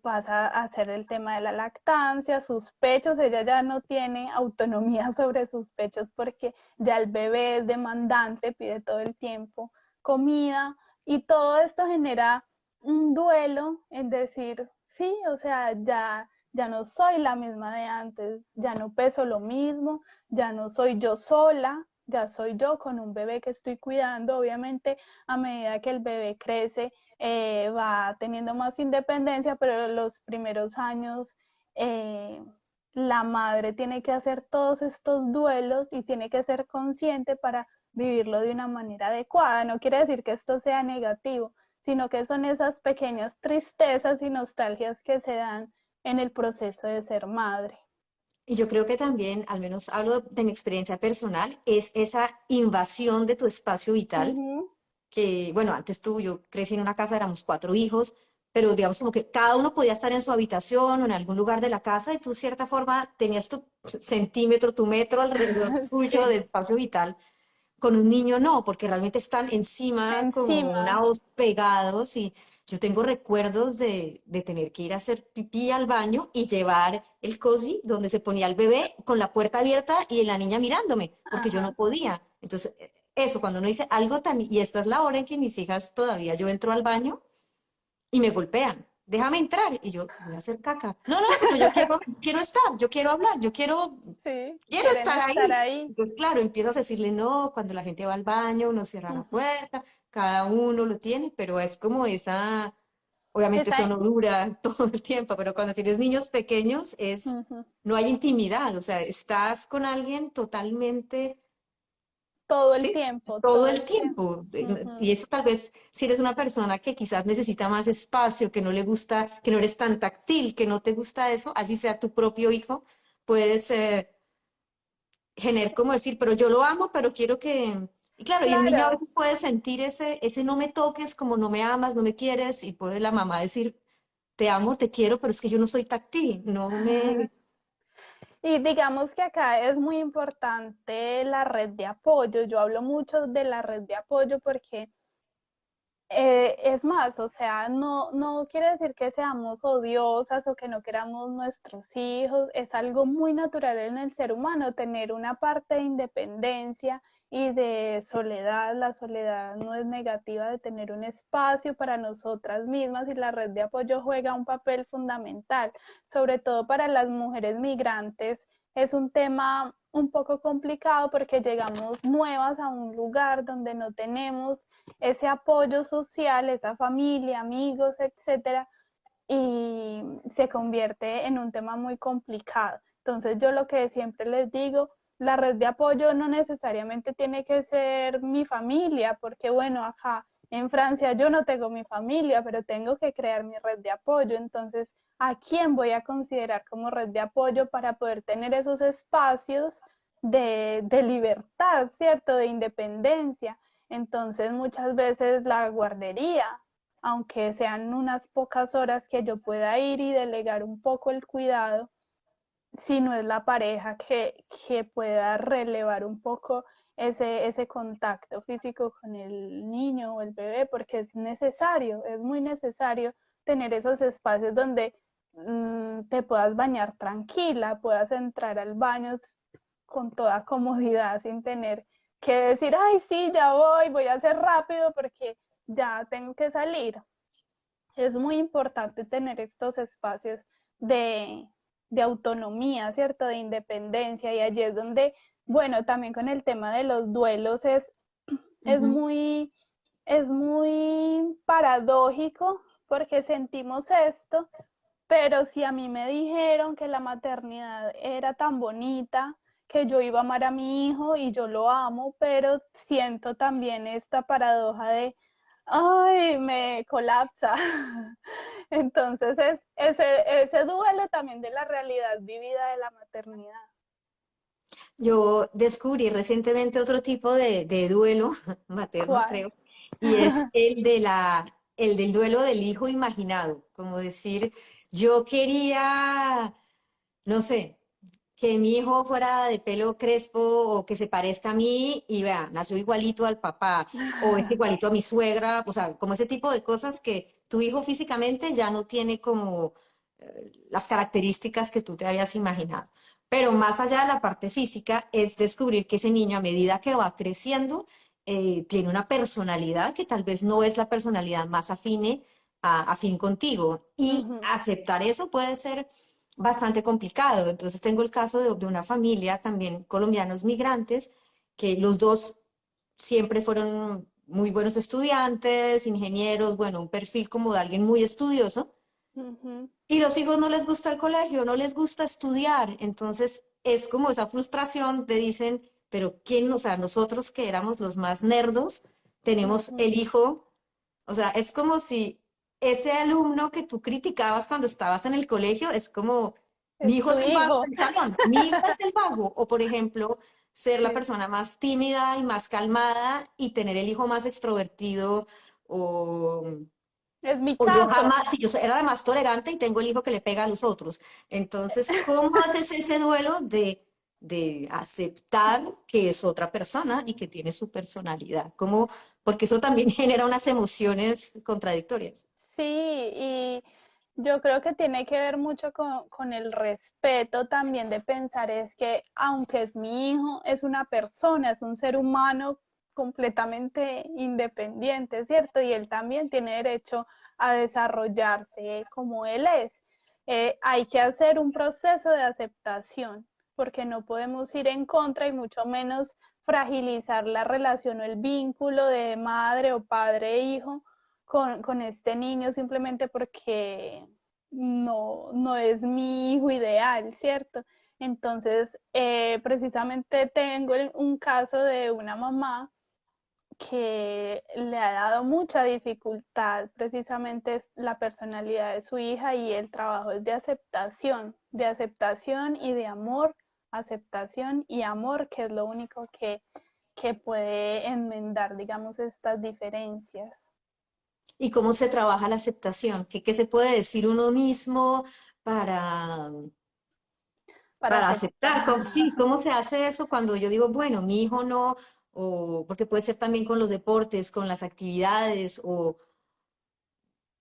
pasa a ser el tema de la lactancia, sus pechos, ella ya no tiene autonomía sobre sus pechos porque ya el bebé es demandante, pide todo el tiempo comida y todo esto genera un duelo en decir, sí, o sea, ya no soy la misma de antes, ya no peso lo mismo, ya no soy yo sola, ya soy yo con un bebé que estoy cuidando. Obviamente, a medida que el bebé crece, va teniendo más independencia, pero los primeros años eh, la madre tiene que hacer todos estos duelos y tiene que ser consciente para vivirlo de una manera adecuada. No quiere decir que esto sea negativo, sino que son esas pequeñas tristezas y nostalgias que se dan en el proceso de ser madre. Y yo creo que también, al menos hablo de mi experiencia personal, es esa invasión de tu espacio vital Ujú. que, bueno, antes tú, yo crecí en una casa, éramos 4 hijos, pero digamos como que cada uno podía estar en su habitación o en algún lugar de la casa y tú, de cierta forma, tenías tu centímetro, tu metro alrededor tuyo de Sí, espacio vital. Con un niño no, porque realmente están encima como encima. una hoz pegados y yo tengo recuerdos de tener que ir a hacer pipí al baño y llevar el cozy donde se ponía el bebé con la puerta abierta y la niña mirándome, porque yo no Ajá. podía. Entonces, eso, cuando uno dice algo tan, y esta es la hora en que mis hijas todavía, yo entro al baño y me golpean. déjame entrar. Y yo, voy a hacer caca. No, no, pero yo quiero estar, yo quiero hablar, Sí, quiero quieren estar estar ahí. ahí. Entonces, claro, empiezas a decirle no, cuando la gente va al baño, uno cierra la puerta, cada uno lo tiene, pero es como esa, obviamente Esa, eso no dura todo el tiempo, pero cuando tienes niños pequeños ujú, no hay intimidad, o sea, estás con alguien totalmente, todo el sí, tiempo, todo todo el el tiempo. tiempo. Y Ujú. eso tal vez si eres una persona que quizás necesita más espacio, que no le gusta, que no eres tan táctil, que no te gusta eso, así sea tu propio hijo, puedes generar como decir, pero yo lo amo, pero quiero que... Y claro, y el niño a Claro. veces puede sentir ese no me toques, como no me amas, no me quieres, y puede la mamá decir, te amo, te quiero, pero es que yo no soy táctil, no me... Y digamos que acá es muy importante la red de apoyo. Yo hablo mucho de la red de apoyo porque es más, o sea, no quiere decir que seamos odiosas o que no queramos nuestros hijos. Es algo muy natural en el ser humano tener una parte de independencia y de soledad. La soledad no es negativa, de tener un espacio para nosotras mismas, y la red de apoyo juega un papel fundamental, sobre todo para las mujeres migrantes. Es un tema un poco complicado porque llegamos nuevas a un lugar donde no tenemos ese apoyo social, esa familia, amigos, etcétera, y se convierte en un tema muy complicado. Entonces yo lo que siempre les digo, la red de apoyo no necesariamente tiene que ser mi familia, porque bueno, acá en Francia yo no tengo mi familia, pero tengo que crear mi red de apoyo. Entonces, ¿a quién voy a considerar como red de apoyo para poder tener esos espacios de libertad, ¿cierto? De independencia. Entonces, muchas veces la guardería, aunque sean unas pocas horas que yo pueda ir y delegar un poco el cuidado, si no es la pareja que pueda relevar un poco ese contacto físico con el niño o el bebé, porque es necesario, es muy necesario tener esos espacios donde te puedas bañar tranquila, puedas entrar al baño con toda comodidad sin tener que decir, ay, sí, ya voy a hacer rápido porque ya tengo que salir. Es muy importante tener estos espacios de, de autonomía, ¿cierto? De independencia. Y allí es donde, bueno, también con el tema de los duelos es Ujú. muy, es muy paradójico porque sentimos esto, pero si a mí me dijeron que la maternidad era tan bonita, que yo iba a amar a mi hijo y yo lo amo, pero siento también esta paradoja de, ay, me colapsa. Entonces es ese duelo también de la realidad vivida de la maternidad. Yo descubrí recientemente otro tipo de duelo materno, ¿Cuál? creo, y es el del duelo del hijo imaginado, como decir, yo quería, no sé, que mi hijo fuera de pelo crespo o que se parezca a mí y vea, nació igualito al papá o es igualito a mi suegra, o sea, como ese tipo de cosas que tu hijo físicamente ya no tiene como las características que tú te habías imaginado. Pero más allá de la parte física es descubrir que ese niño a medida que va creciendo tiene una personalidad que tal vez no es la personalidad más afine afín contigo y Ujú, aceptar eso puede ser bastante complicado. Entonces tengo el caso de una familia también colombianos migrantes que los dos siempre fueron muy buenos estudiantes, ingenieros, bueno, un perfil como de alguien muy estudioso. ujú. Y los hijos no les gusta el colegio, no les gusta estudiar. Entonces es como esa frustración de dicen, pero ¿quién, o sea, nosotros que éramos los más nerdos, tenemos Ujú. el hijo, o sea, es como si ese alumno que tú criticabas cuando estabas en el colegio, es como, mi Es hijo tu es el vago hijo. del salón, mi hijo es el vago. O por ejemplo, ser la Sí, persona más tímida y más calmada y tener el hijo más extrovertido es mi o yo caso. jamás, si yo era la más tolerante y tengo el hijo que le pega a los otros. Entonces, ¿cómo haces ese duelo de aceptar que es otra persona y que tiene su personalidad? ¿Cómo? Porque eso también genera unas emociones contradictorias. Sí, y yo creo que tiene que ver mucho con el respeto también, de pensar es que aunque es mi hijo, es una persona, es un ser humano completamente independiente, ¿cierto? Y él también tiene derecho a desarrollarse como él es. Hay que hacer un proceso de aceptación, porque no podemos ir en contra y mucho menos fragilizar la relación o el vínculo de madre o padre e hijo con este niño simplemente porque no es mi hijo ideal, ¿cierto? Entonces, precisamente tengo un caso de una mamá que le ha dado mucha dificultad precisamente la personalidad de su hija y el trabajo es de aceptación y de amor, aceptación y amor, que es lo único que puede enmendar, digamos, estas diferencias. ¿Y cómo se trabaja la aceptación? ¿Qué se puede decir uno mismo para, Para para aceptar. aceptar? Sí, ¿cómo se hace eso cuando yo digo, bueno, mi hijo no, o porque puede ser también con los deportes, con las actividades, o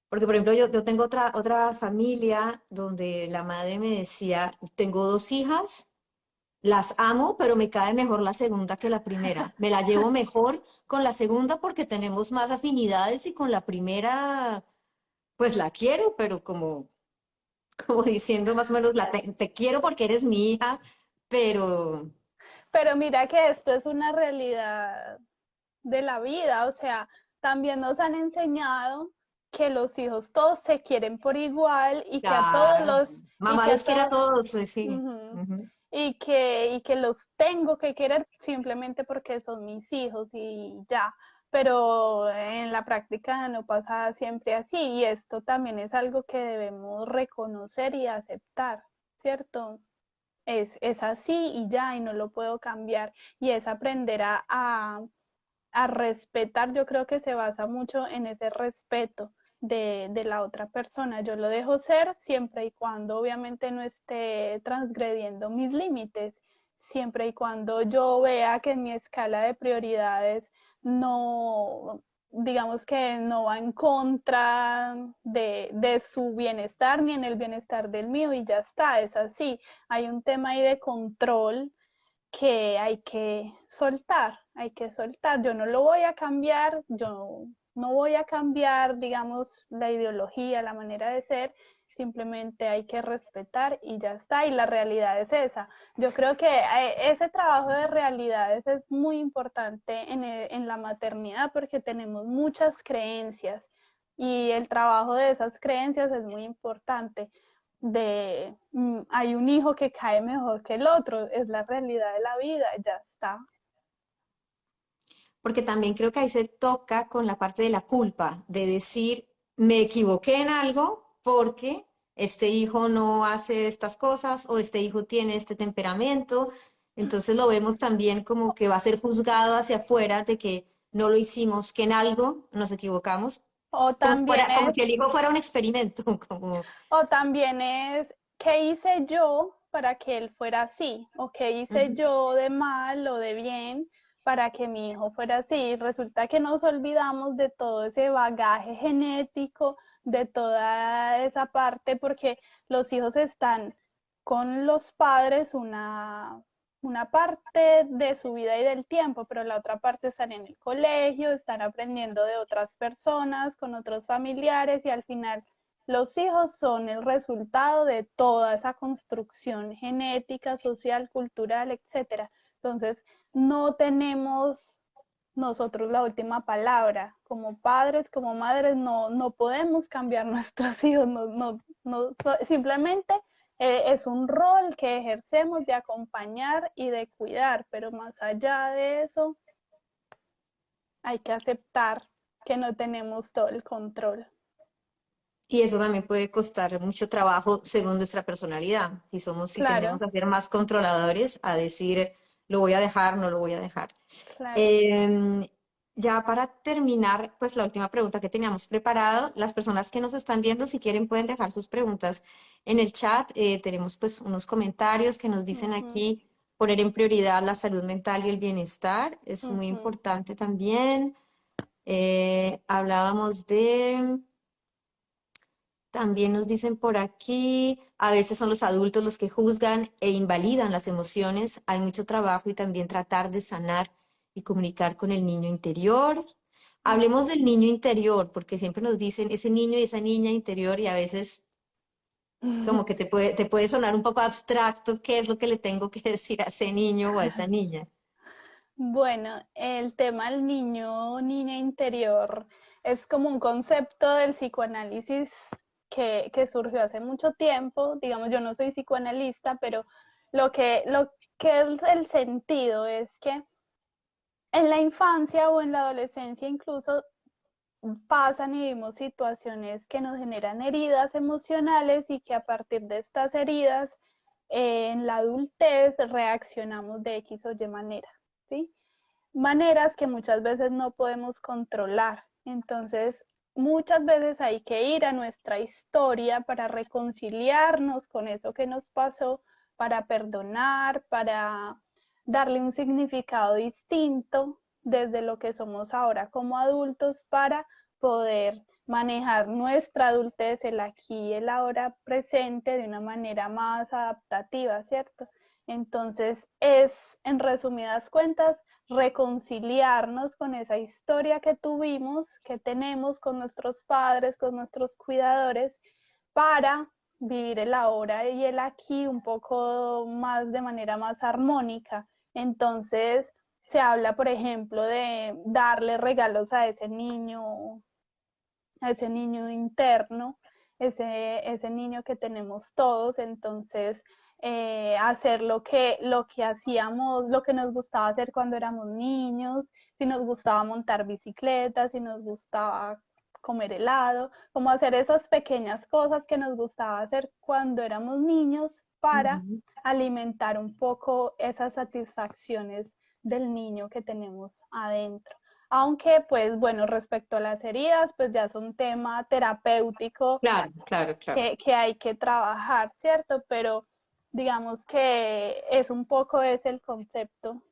porque por ejemplo yo tengo otra familia donde la madre me decía, tengo dos hijas. Las amo, pero me cae mejor la segunda que la primera. Me la llevo mejor con la segunda porque tenemos más afinidades y con la primera, pues la quiero, pero como diciendo más o menos, te quiero porque eres mi hija, pero Pero mira que esto es una realidad de la vida, o sea, también nos han enseñado que los hijos todos se quieren por igual y que a todos claro, los, y mamá que a los quiere a todos, todos, sí. ujú, Ujú. y que los tengo que querer simplemente porque son mis hijos y ya. Pero en la práctica no pasa siempre así y esto también es algo que debemos reconocer y aceptar, ¿cierto? Es así y ya, y no lo puedo cambiar. Y es aprender a respetar, yo creo que se basa mucho en ese respeto de la otra persona. Yo lo dejo ser siempre y cuando obviamente no esté transgrediendo mis límites, siempre y cuando yo vea que en mi escala de prioridades no, digamos que no va en contra de su bienestar ni en el bienestar del mío y ya está, es así. Hay un tema ahí de control que hay que soltar, hay que soltar. Yo no lo voy a cambiar, yo no voy a cambiar, digamos, la ideología, la manera de ser, simplemente hay que respetar y ya está, y la realidad es esa. Yo creo que ese trabajo de realidades es muy importante en la maternidad porque tenemos muchas creencias y el trabajo de esas creencias es muy importante hay un hijo que cae mejor que el otro, es la realidad de la vida, ya está. Porque también creo que ahí se toca con la parte de la culpa, de decir, me equivoqué en algo porque este hijo no hace estas cosas o este hijo tiene este temperamento. Entonces lo vemos también como que va a ser juzgado hacia afuera de que no lo hicimos, que en algo nos equivocamos, O como si también fuera, como es, si el hijo fuera un experimento, como, o también es, ¿qué hice yo para que él fuera así? ¿O qué hice ujú. yo de mal o de bien para que mi hijo fuera así? Y resulta que nos olvidamos de todo ese bagaje genético, de toda esa parte, porque los hijos están con los padres una parte de su vida y del tiempo, pero la otra parte están en el colegio, están aprendiendo de otras personas, con otros familiares y al final los hijos son el resultado de toda esa construcción genética, social, cultural, etcétera. Entonces, no tenemos nosotros la última palabra. Como padres, como madres, no podemos cambiar nuestros hijos, simplemente es un rol que ejercemos de acompañar y de cuidar, pero más allá de eso, hay que aceptar que no tenemos todo el control. Y eso también puede costar mucho trabajo según nuestra personalidad. Si tendemos Claro, a ser más controladores, a decir, lo voy a dejar, no lo voy a dejar. claro. Em, ya para terminar, pues la última pregunta que teníamos preparado, las personas que nos están viendo, si quieren, pueden dejar sus preguntas en el chat. Tenemos pues unos comentarios que nos dicen Ujú, aquí, poner en prioridad la salud mental y el bienestar, es muy ujú. importante también. Hablábamos de... También nos dicen por aquí, a veces son los adultos los que juzgan e invalidan las emociones. Hay mucho trabajo y también tratar de sanar y comunicar con el niño interior. Hablemos Ujú. del niño interior, porque siempre nos dicen ese niño y esa niña interior y a veces como que te puede sonar un poco abstracto qué es lo que le tengo que decir a ese niño o a esa niña. Bueno, el tema del niño o niña interior es como un concepto del psicoanálisis que surgió hace mucho tiempo. Digamos, yo no soy psicoanalista, pero lo que es el sentido es que en la infancia o en la adolescencia incluso pasan y vivimos situaciones que nos generan heridas emocionales y que a partir de estas heridas en la adultez reaccionamos de X o Y manera, ¿sí? Maneras que muchas veces no podemos controlar. Entonces, muchas veces hay que ir a nuestra historia para reconciliarnos con eso que nos pasó, para perdonar, para darle un significado distinto desde lo que somos ahora como adultos para poder manejar nuestra adultez, el aquí y el ahora presente de una manera más adaptativa, ¿cierto? Entonces es, en resumidas cuentas, reconciliarnos con esa historia que tuvimos, que tenemos con nuestros padres, con nuestros cuidadores, para vivir el ahora y el aquí un poco más de manera más armónica. Entonces, se habla, por ejemplo, de darle regalos a ese niño interno, ese niño que tenemos todos. Entonces, hacer lo que hacíamos, lo que nos gustaba hacer cuando éramos niños, si nos gustaba montar bicicleta, si nos gustaba comer helado, como hacer esas pequeñas cosas que nos gustaba hacer cuando éramos niños para Ujú. alimentar un poco esas satisfacciones del niño que tenemos adentro. Aunque, pues bueno, respecto a las heridas, pues ya es un tema terapéutico Claro, claro, claro. que hay que trabajar, ¿cierto? Pero digamos que es un poco ese el concepto.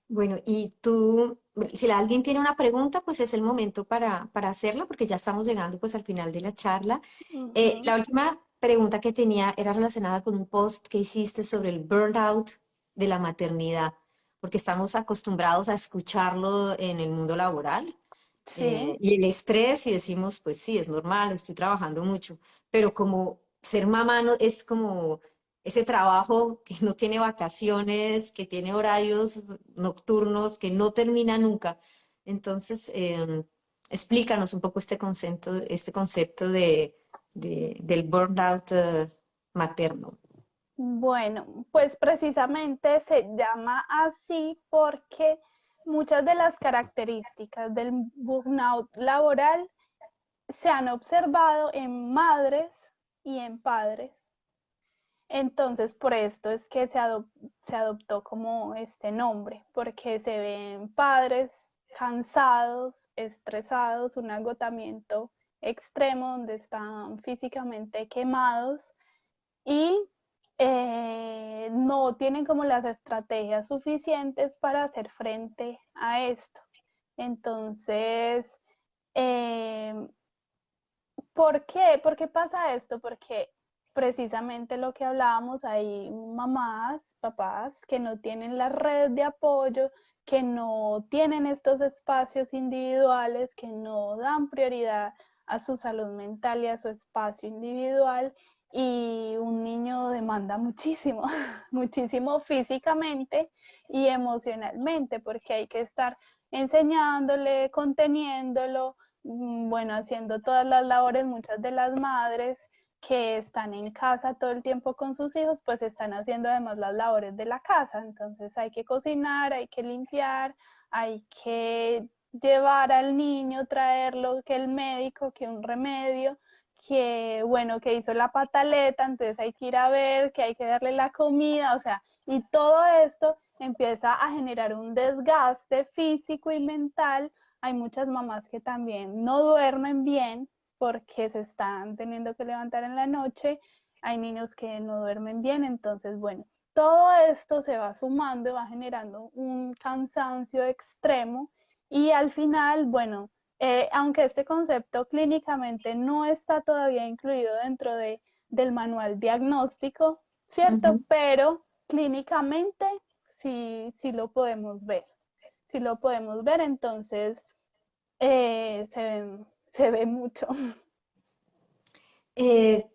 Bueno, y tú, si alguien tiene una pregunta, pues es el momento para hacerla, porque ya estamos llegando pues al final de la charla. Ujú. La última pregunta que tenía era relacionada con un post que hiciste sobre el burnout de la maternidad, porque estamos acostumbrados a escucharlo en el mundo laboral, Sí, y el estrés y decimos, pues sí, es normal, estoy trabajando mucho, pero como ser mamá no, es como ese trabajo que no tiene vacaciones, que tiene horarios nocturnos, que no termina nunca. Entonces, explícanos un poco este concepto del burnout materno. bueno, pues precisamente se llama así porque muchas de las características del burnout laboral se han observado en madres y en padres. Entonces, por esto es que se adoptó como este nombre, porque se ven padres cansados, estresados, un agotamiento extremo donde están físicamente quemados y no tienen como las estrategias suficientes para hacer frente a esto. Entonces, eh, ¿por qué? ¿Por qué pasa esto? Porque precisamente lo que hablábamos, hay mamás, papás que no tienen la red de apoyo, que no tienen estos espacios individuales, que no dan prioridad a su salud mental y a su espacio individual. Y un niño demanda muchísimo, muchísimo físicamente y emocionalmente, porque hay que estar enseñándole, conteniéndolo, bueno, haciendo todas las labores. Muchas de las madres que están en casa todo el tiempo con sus hijos, pues están haciendo además las labores de la casa. Entonces hay que cocinar, hay que limpiar, hay que llevar al niño, traerlo, que el médico, que un remedio, que bueno, que hizo la pataleta, entonces hay que ir a ver, que hay que darle la comida, o sea, y todo esto empieza a generar un desgaste físico y mental. Hay muchas mamás que también no duermen bien porque se están teniendo que levantar en la noche. Hay niños que no duermen bien. Entonces, bueno, todo esto se va sumando y va generando un cansancio extremo y al final, bueno, aunque este concepto clínicamente no está todavía incluido dentro del manual diagnóstico, ¿cierto? Ujú. Pero clínicamente sí lo podemos ver. Sí lo podemos ver, entonces se ve mucho. Eh,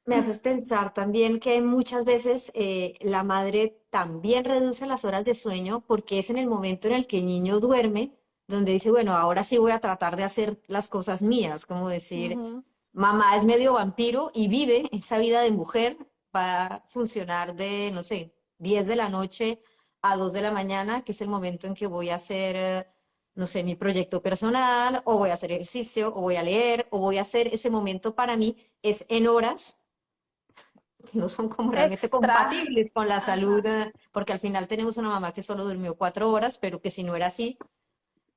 Me haces pensar también que muchas veces la madre también reduce las horas de sueño porque es en el momento en el que el niño duerme donde dice, bueno, ahora sí voy a tratar de hacer las cosas mías, como decir, Ujú. mamá es medio vampiro y vive esa vida de mujer, va a funcionar de, no sé, 10 de la noche a 2 de la mañana, que es el momento en que voy a hacer, no sé, mi proyecto personal, o voy a hacer ejercicio, o voy a leer, o voy a hacer ese momento para mí, es en horas que no son como realmente Extra. compatibles con la salud, Ajá. porque al final tenemos una mamá que solo durmió 4 horas, pero que si no era así,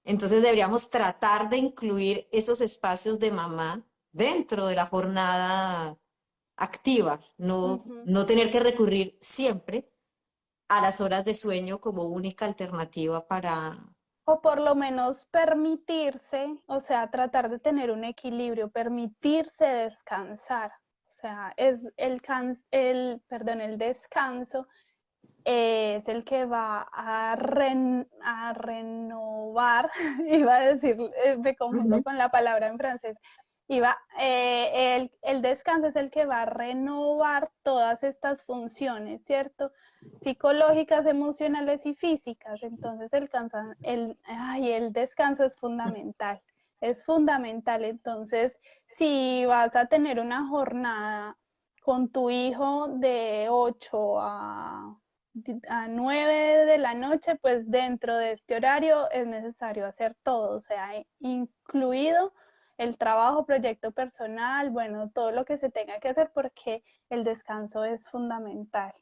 entonces deberíamos tratar de incluir esos espacios de mamá dentro de la jornada activa, Ujú. no tener que recurrir siempre a las horas de sueño como única alternativa para... O por lo menos permitirse, o sea, tratar de tener un equilibrio, permitirse descansar. O sea, es perdón, el descanso es el que va a renovar, iba a decir, me confundo Ujú. con la palabra en francés, el descanso es el que va a renovar todas estas funciones, ¿cierto? Psicológicas, emocionales y físicas. Entonces el descanso es fundamental. Entonces, si vas a tener una jornada con tu hijo de 8 a 9 de la noche, pues dentro de este horario es necesario hacer todo, o sea, incluido el trabajo, proyecto personal, bueno, todo lo que se tenga que hacer porque el descanso es fundamental.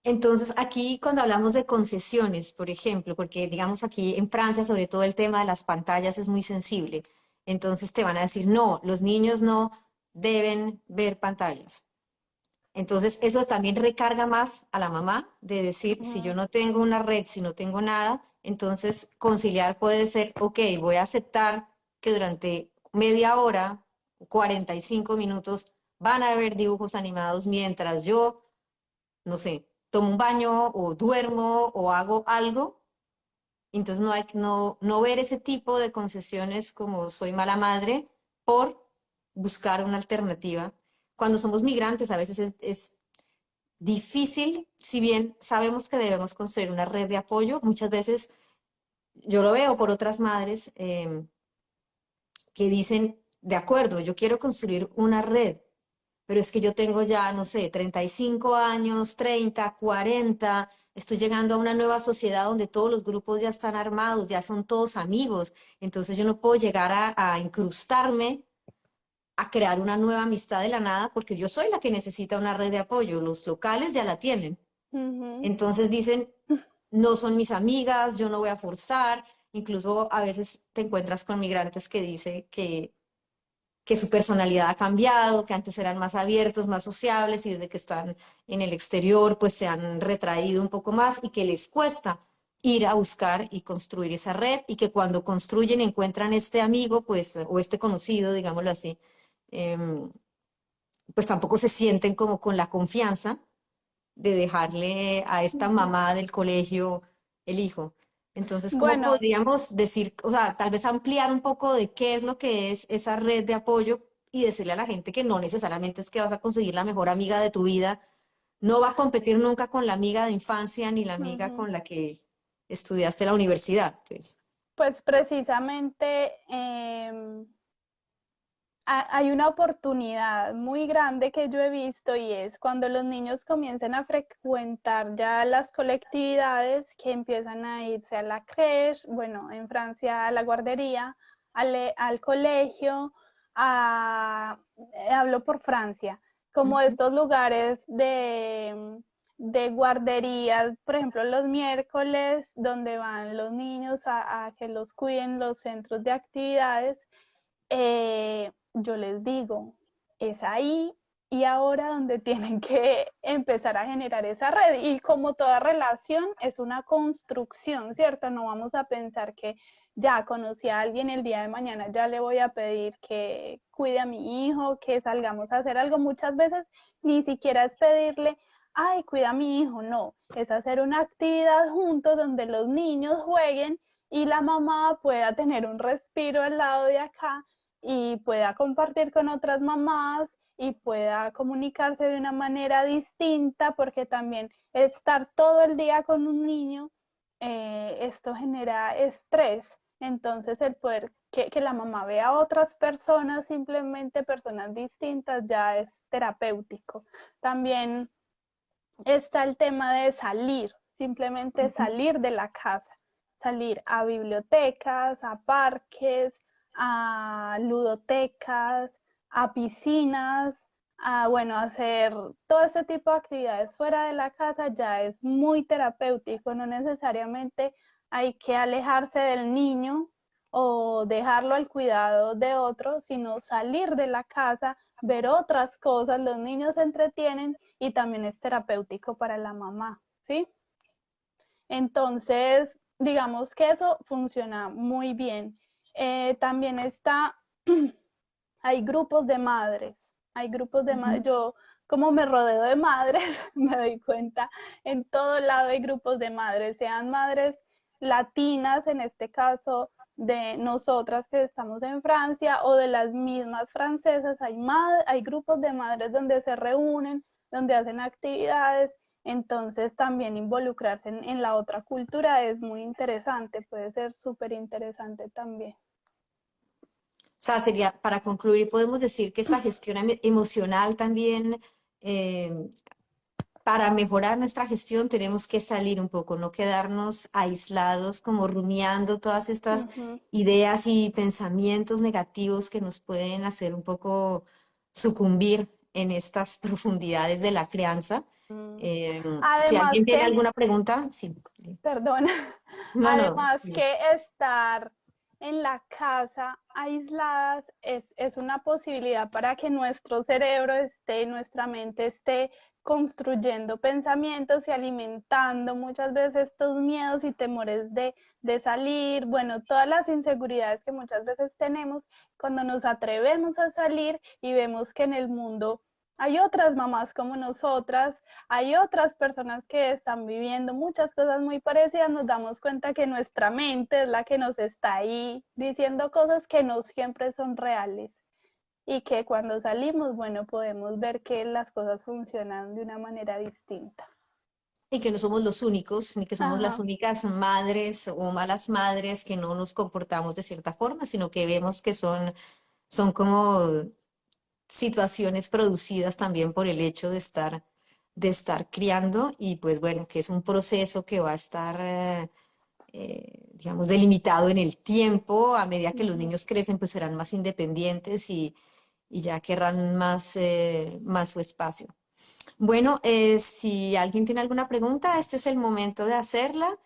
Entonces, aquí cuando hablamos de concesiones, por ejemplo, porque digamos aquí en Francia, sobre todo el tema de las pantallas es muy sensible, entonces te van a decir, no, los niños no deben ver pantallas. Entonces, eso también recarga más a la mamá de decir, si yo Uh no tengo una red, si no tengo nada, entonces conciliar puede ser, ok, voy a aceptar que durante media hora, 45 minutos, van a haber dibujos animados mientras yo, no sé, tomo un baño o duermo o hago algo. Entonces, no ver ese tipo de concesiones como soy mala madre por buscar una alternativa. Cuando somos migrantes, a veces es difícil, si bien sabemos que debemos construir una red de apoyo, muchas veces yo lo veo por otras madres que dicen, de acuerdo, yo quiero construir una red, pero es que yo tengo ya, no sé, 35 años, 30, 40, estoy llegando a una nueva sociedad donde todos los grupos ya están armados, ya son todos amigos, entonces yo no puedo llegar a incrustarme a crear una nueva amistad de la nada porque yo soy la que necesita una red de apoyo, los locales ya la tienen. -huh. Entonces dicen, no son mis amigas, yo no voy a forzar. Incluso a veces te encuentras con migrantes que dicen que su personalidad ha cambiado, que antes eran más abiertos, más sociables y desde que están en el exterior pues se han retraído un poco más y que les cuesta ir a buscar y construir esa red y que cuando construyen encuentran este amigo pues o este conocido, digámoslo así, em, pues tampoco se sienten como con la confianza de dejarle a esta Uh-huh. mamá del colegio el hijo. Entonces, ¿cómo Bueno, podríamos decir, o sea, tal vez ampliar un poco de qué es lo que es esa red de apoyo y decirle a la gente que no necesariamente es que vas a conseguir la mejor amiga de tu vida, no va a competir nunca con la amiga de infancia ni la amiga uh-huh. con la que estudiaste la universidad, pues. Pues precisamente hay una oportunidad muy grande que yo he visto y es cuando los niños comienzan a frecuentar ya las colectividades que empiezan a irse a la crèche, bueno, en Francia a la guardería, al colegio, hablo por Francia, como Ujú. estos lugares de guarderías, por ejemplo, los miércoles, donde van los niños a que los cuiden los centros de actividades. Yo les digo, es ahí y ahora donde tienen que empezar a generar esa red. Y como toda relación es una construcción, ¿cierto? No vamos a pensar que ya conocí a alguien el día de mañana, ya le voy a pedir que cuide a mi hijo, que salgamos a hacer algo. Muchas veces ni siquiera es pedirle ay, cuida a mi hijo, no, es hacer una actividad juntos donde los niños jueguen y la mamá pueda tener un respiro al lado de acá y pueda compartir con otras mamás y pueda comunicarse de una manera distinta, porque también estar todo el día con un niño, esto genera estrés. Entonces el poder que la mamá vea a otras personas, simplemente personas distintas, ya es terapéutico. También está el tema de salir, simplemente Ujú. salir de la casa, salir a bibliotecas, a parques, a ludotecas, a piscinas, a, bueno, hacer todo este tipo de actividades fuera de la casa ya es muy terapéutico, no necesariamente hay que alejarse del niño o dejarlo al cuidado de otro, sino salir de la casa, ver otras cosas, los niños se entretienen y también es terapéutico para la mamá, ¿sí? Entonces, digamos que eso funciona muy bien. También está, hay grupos de madres, hay grupos de madres, Ujú. yo como me rodeo de madres, me doy cuenta, en todo lado hay grupos de madres, sean madres latinas, en este caso de nosotras que estamos en Francia, o de las mismas francesas, hay grupos de madres donde se reúnen, donde hacen actividades, entonces también involucrarse en la otra cultura es muy interesante, puede ser súper interesante también. O sea, sería, para concluir, podemos decir que esta gestión emocional también, para mejorar nuestra gestión, tenemos que salir un poco, no quedarnos aislados, como rumiando todas estas Ujú. ideas y pensamientos negativos que nos pueden hacer un poco sucumbir en estas profundidades de la crianza. Mm. Si alguien Además tiene que, alguna pregunta, sí. perdona, No, no. además que estar en la casa aisladas es una posibilidad para que nuestro cerebro esté, nuestra mente esté construyendo pensamientos y alimentando muchas veces estos miedos y temores de salir, bueno, todas las inseguridades que muchas veces tenemos cuando nos atrevemos a salir y vemos que en el mundo hay otras mamás como nosotras, hay otras personas que están viviendo muchas cosas muy parecidas, nos damos cuenta que nuestra mente es la que nos está ahí diciendo cosas que no siempre son reales y que cuando salimos, bueno, podemos ver que las cosas funcionan de una manera distinta. Y que no somos los únicos, ni que somos las Ajá. únicas madres o malas madres que no nos comportamos de cierta forma, sino que vemos que son como situaciones producidas también por el hecho de estar criando y pues bueno, que es un proceso que va a estar, digamos, delimitado en el tiempo. A medida que los Ujú. niños crecen, pues serán más independientes y ya querrán más, más su espacio. Bueno, si alguien tiene alguna pregunta, este es el momento de hacerla.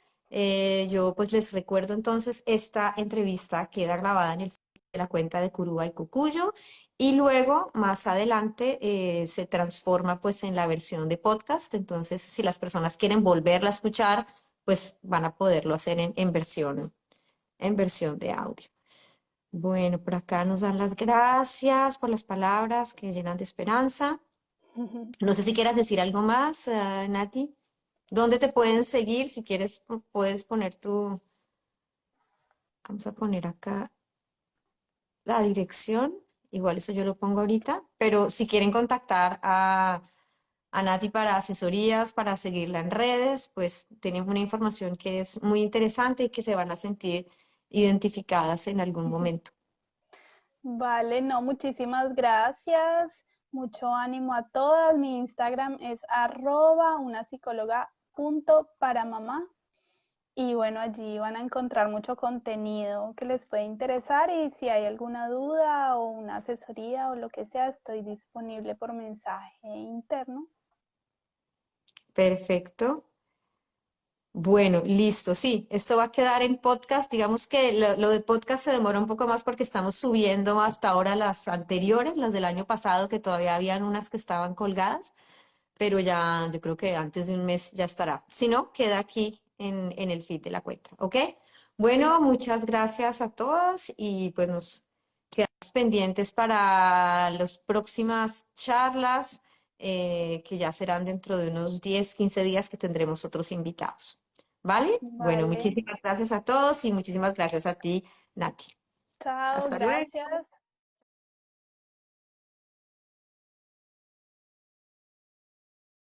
Yo pues les recuerdo entonces, esta entrevista queda grabada en el feed de la cuenta de Curuba y Cucuyo y luego más adelante se transforma pues en la versión de podcast. Entonces, si las personas quieren volverla a escuchar, pues van a poderlo hacer en versión de audio. Bueno, por acá nos dan las gracias por las palabras que llenan de esperanza. No sé si quieras decir algo más, Nati. ¿Dónde te pueden seguir? Si quieres, puedes poner tu, vamos a poner acá la dirección. Igual eso yo lo pongo ahorita, pero si quieren contactar a Nati para asesorías, para seguirla en redes, pues tienen una información que es muy interesante y que se van a sentir identificadas en algún momento. Vale, no, muchísimas gracias. Mucho ánimo a todas. Mi Instagram es una psicóloga punto para mamá. Y bueno, allí van a encontrar mucho contenido que les puede interesar y si hay alguna duda o una asesoría o lo que sea, estoy disponible por mensaje interno. Perfecto. Bueno, listo, sí, esto va a quedar en podcast. Digamos que lo de podcast se demora un poco más porque estamos subiendo hasta ahora las anteriores, las del año pasado, que todavía habían unas que estaban colgadas, pero ya yo creo que antes de un mes ya estará. Si no, queda aquí en el feed de la cuenta, ¿ok? Bueno, muchas gracias a todos y pues nos quedamos pendientes para las próximas charlas. que ya serán dentro de unos 10, 15 días que tendremos otros invitados. ¿Vale? Bueno, Vale. muchísimas gracias a todos y muchísimas gracias a ti, Nati. Chao, Hasta luego. gracias.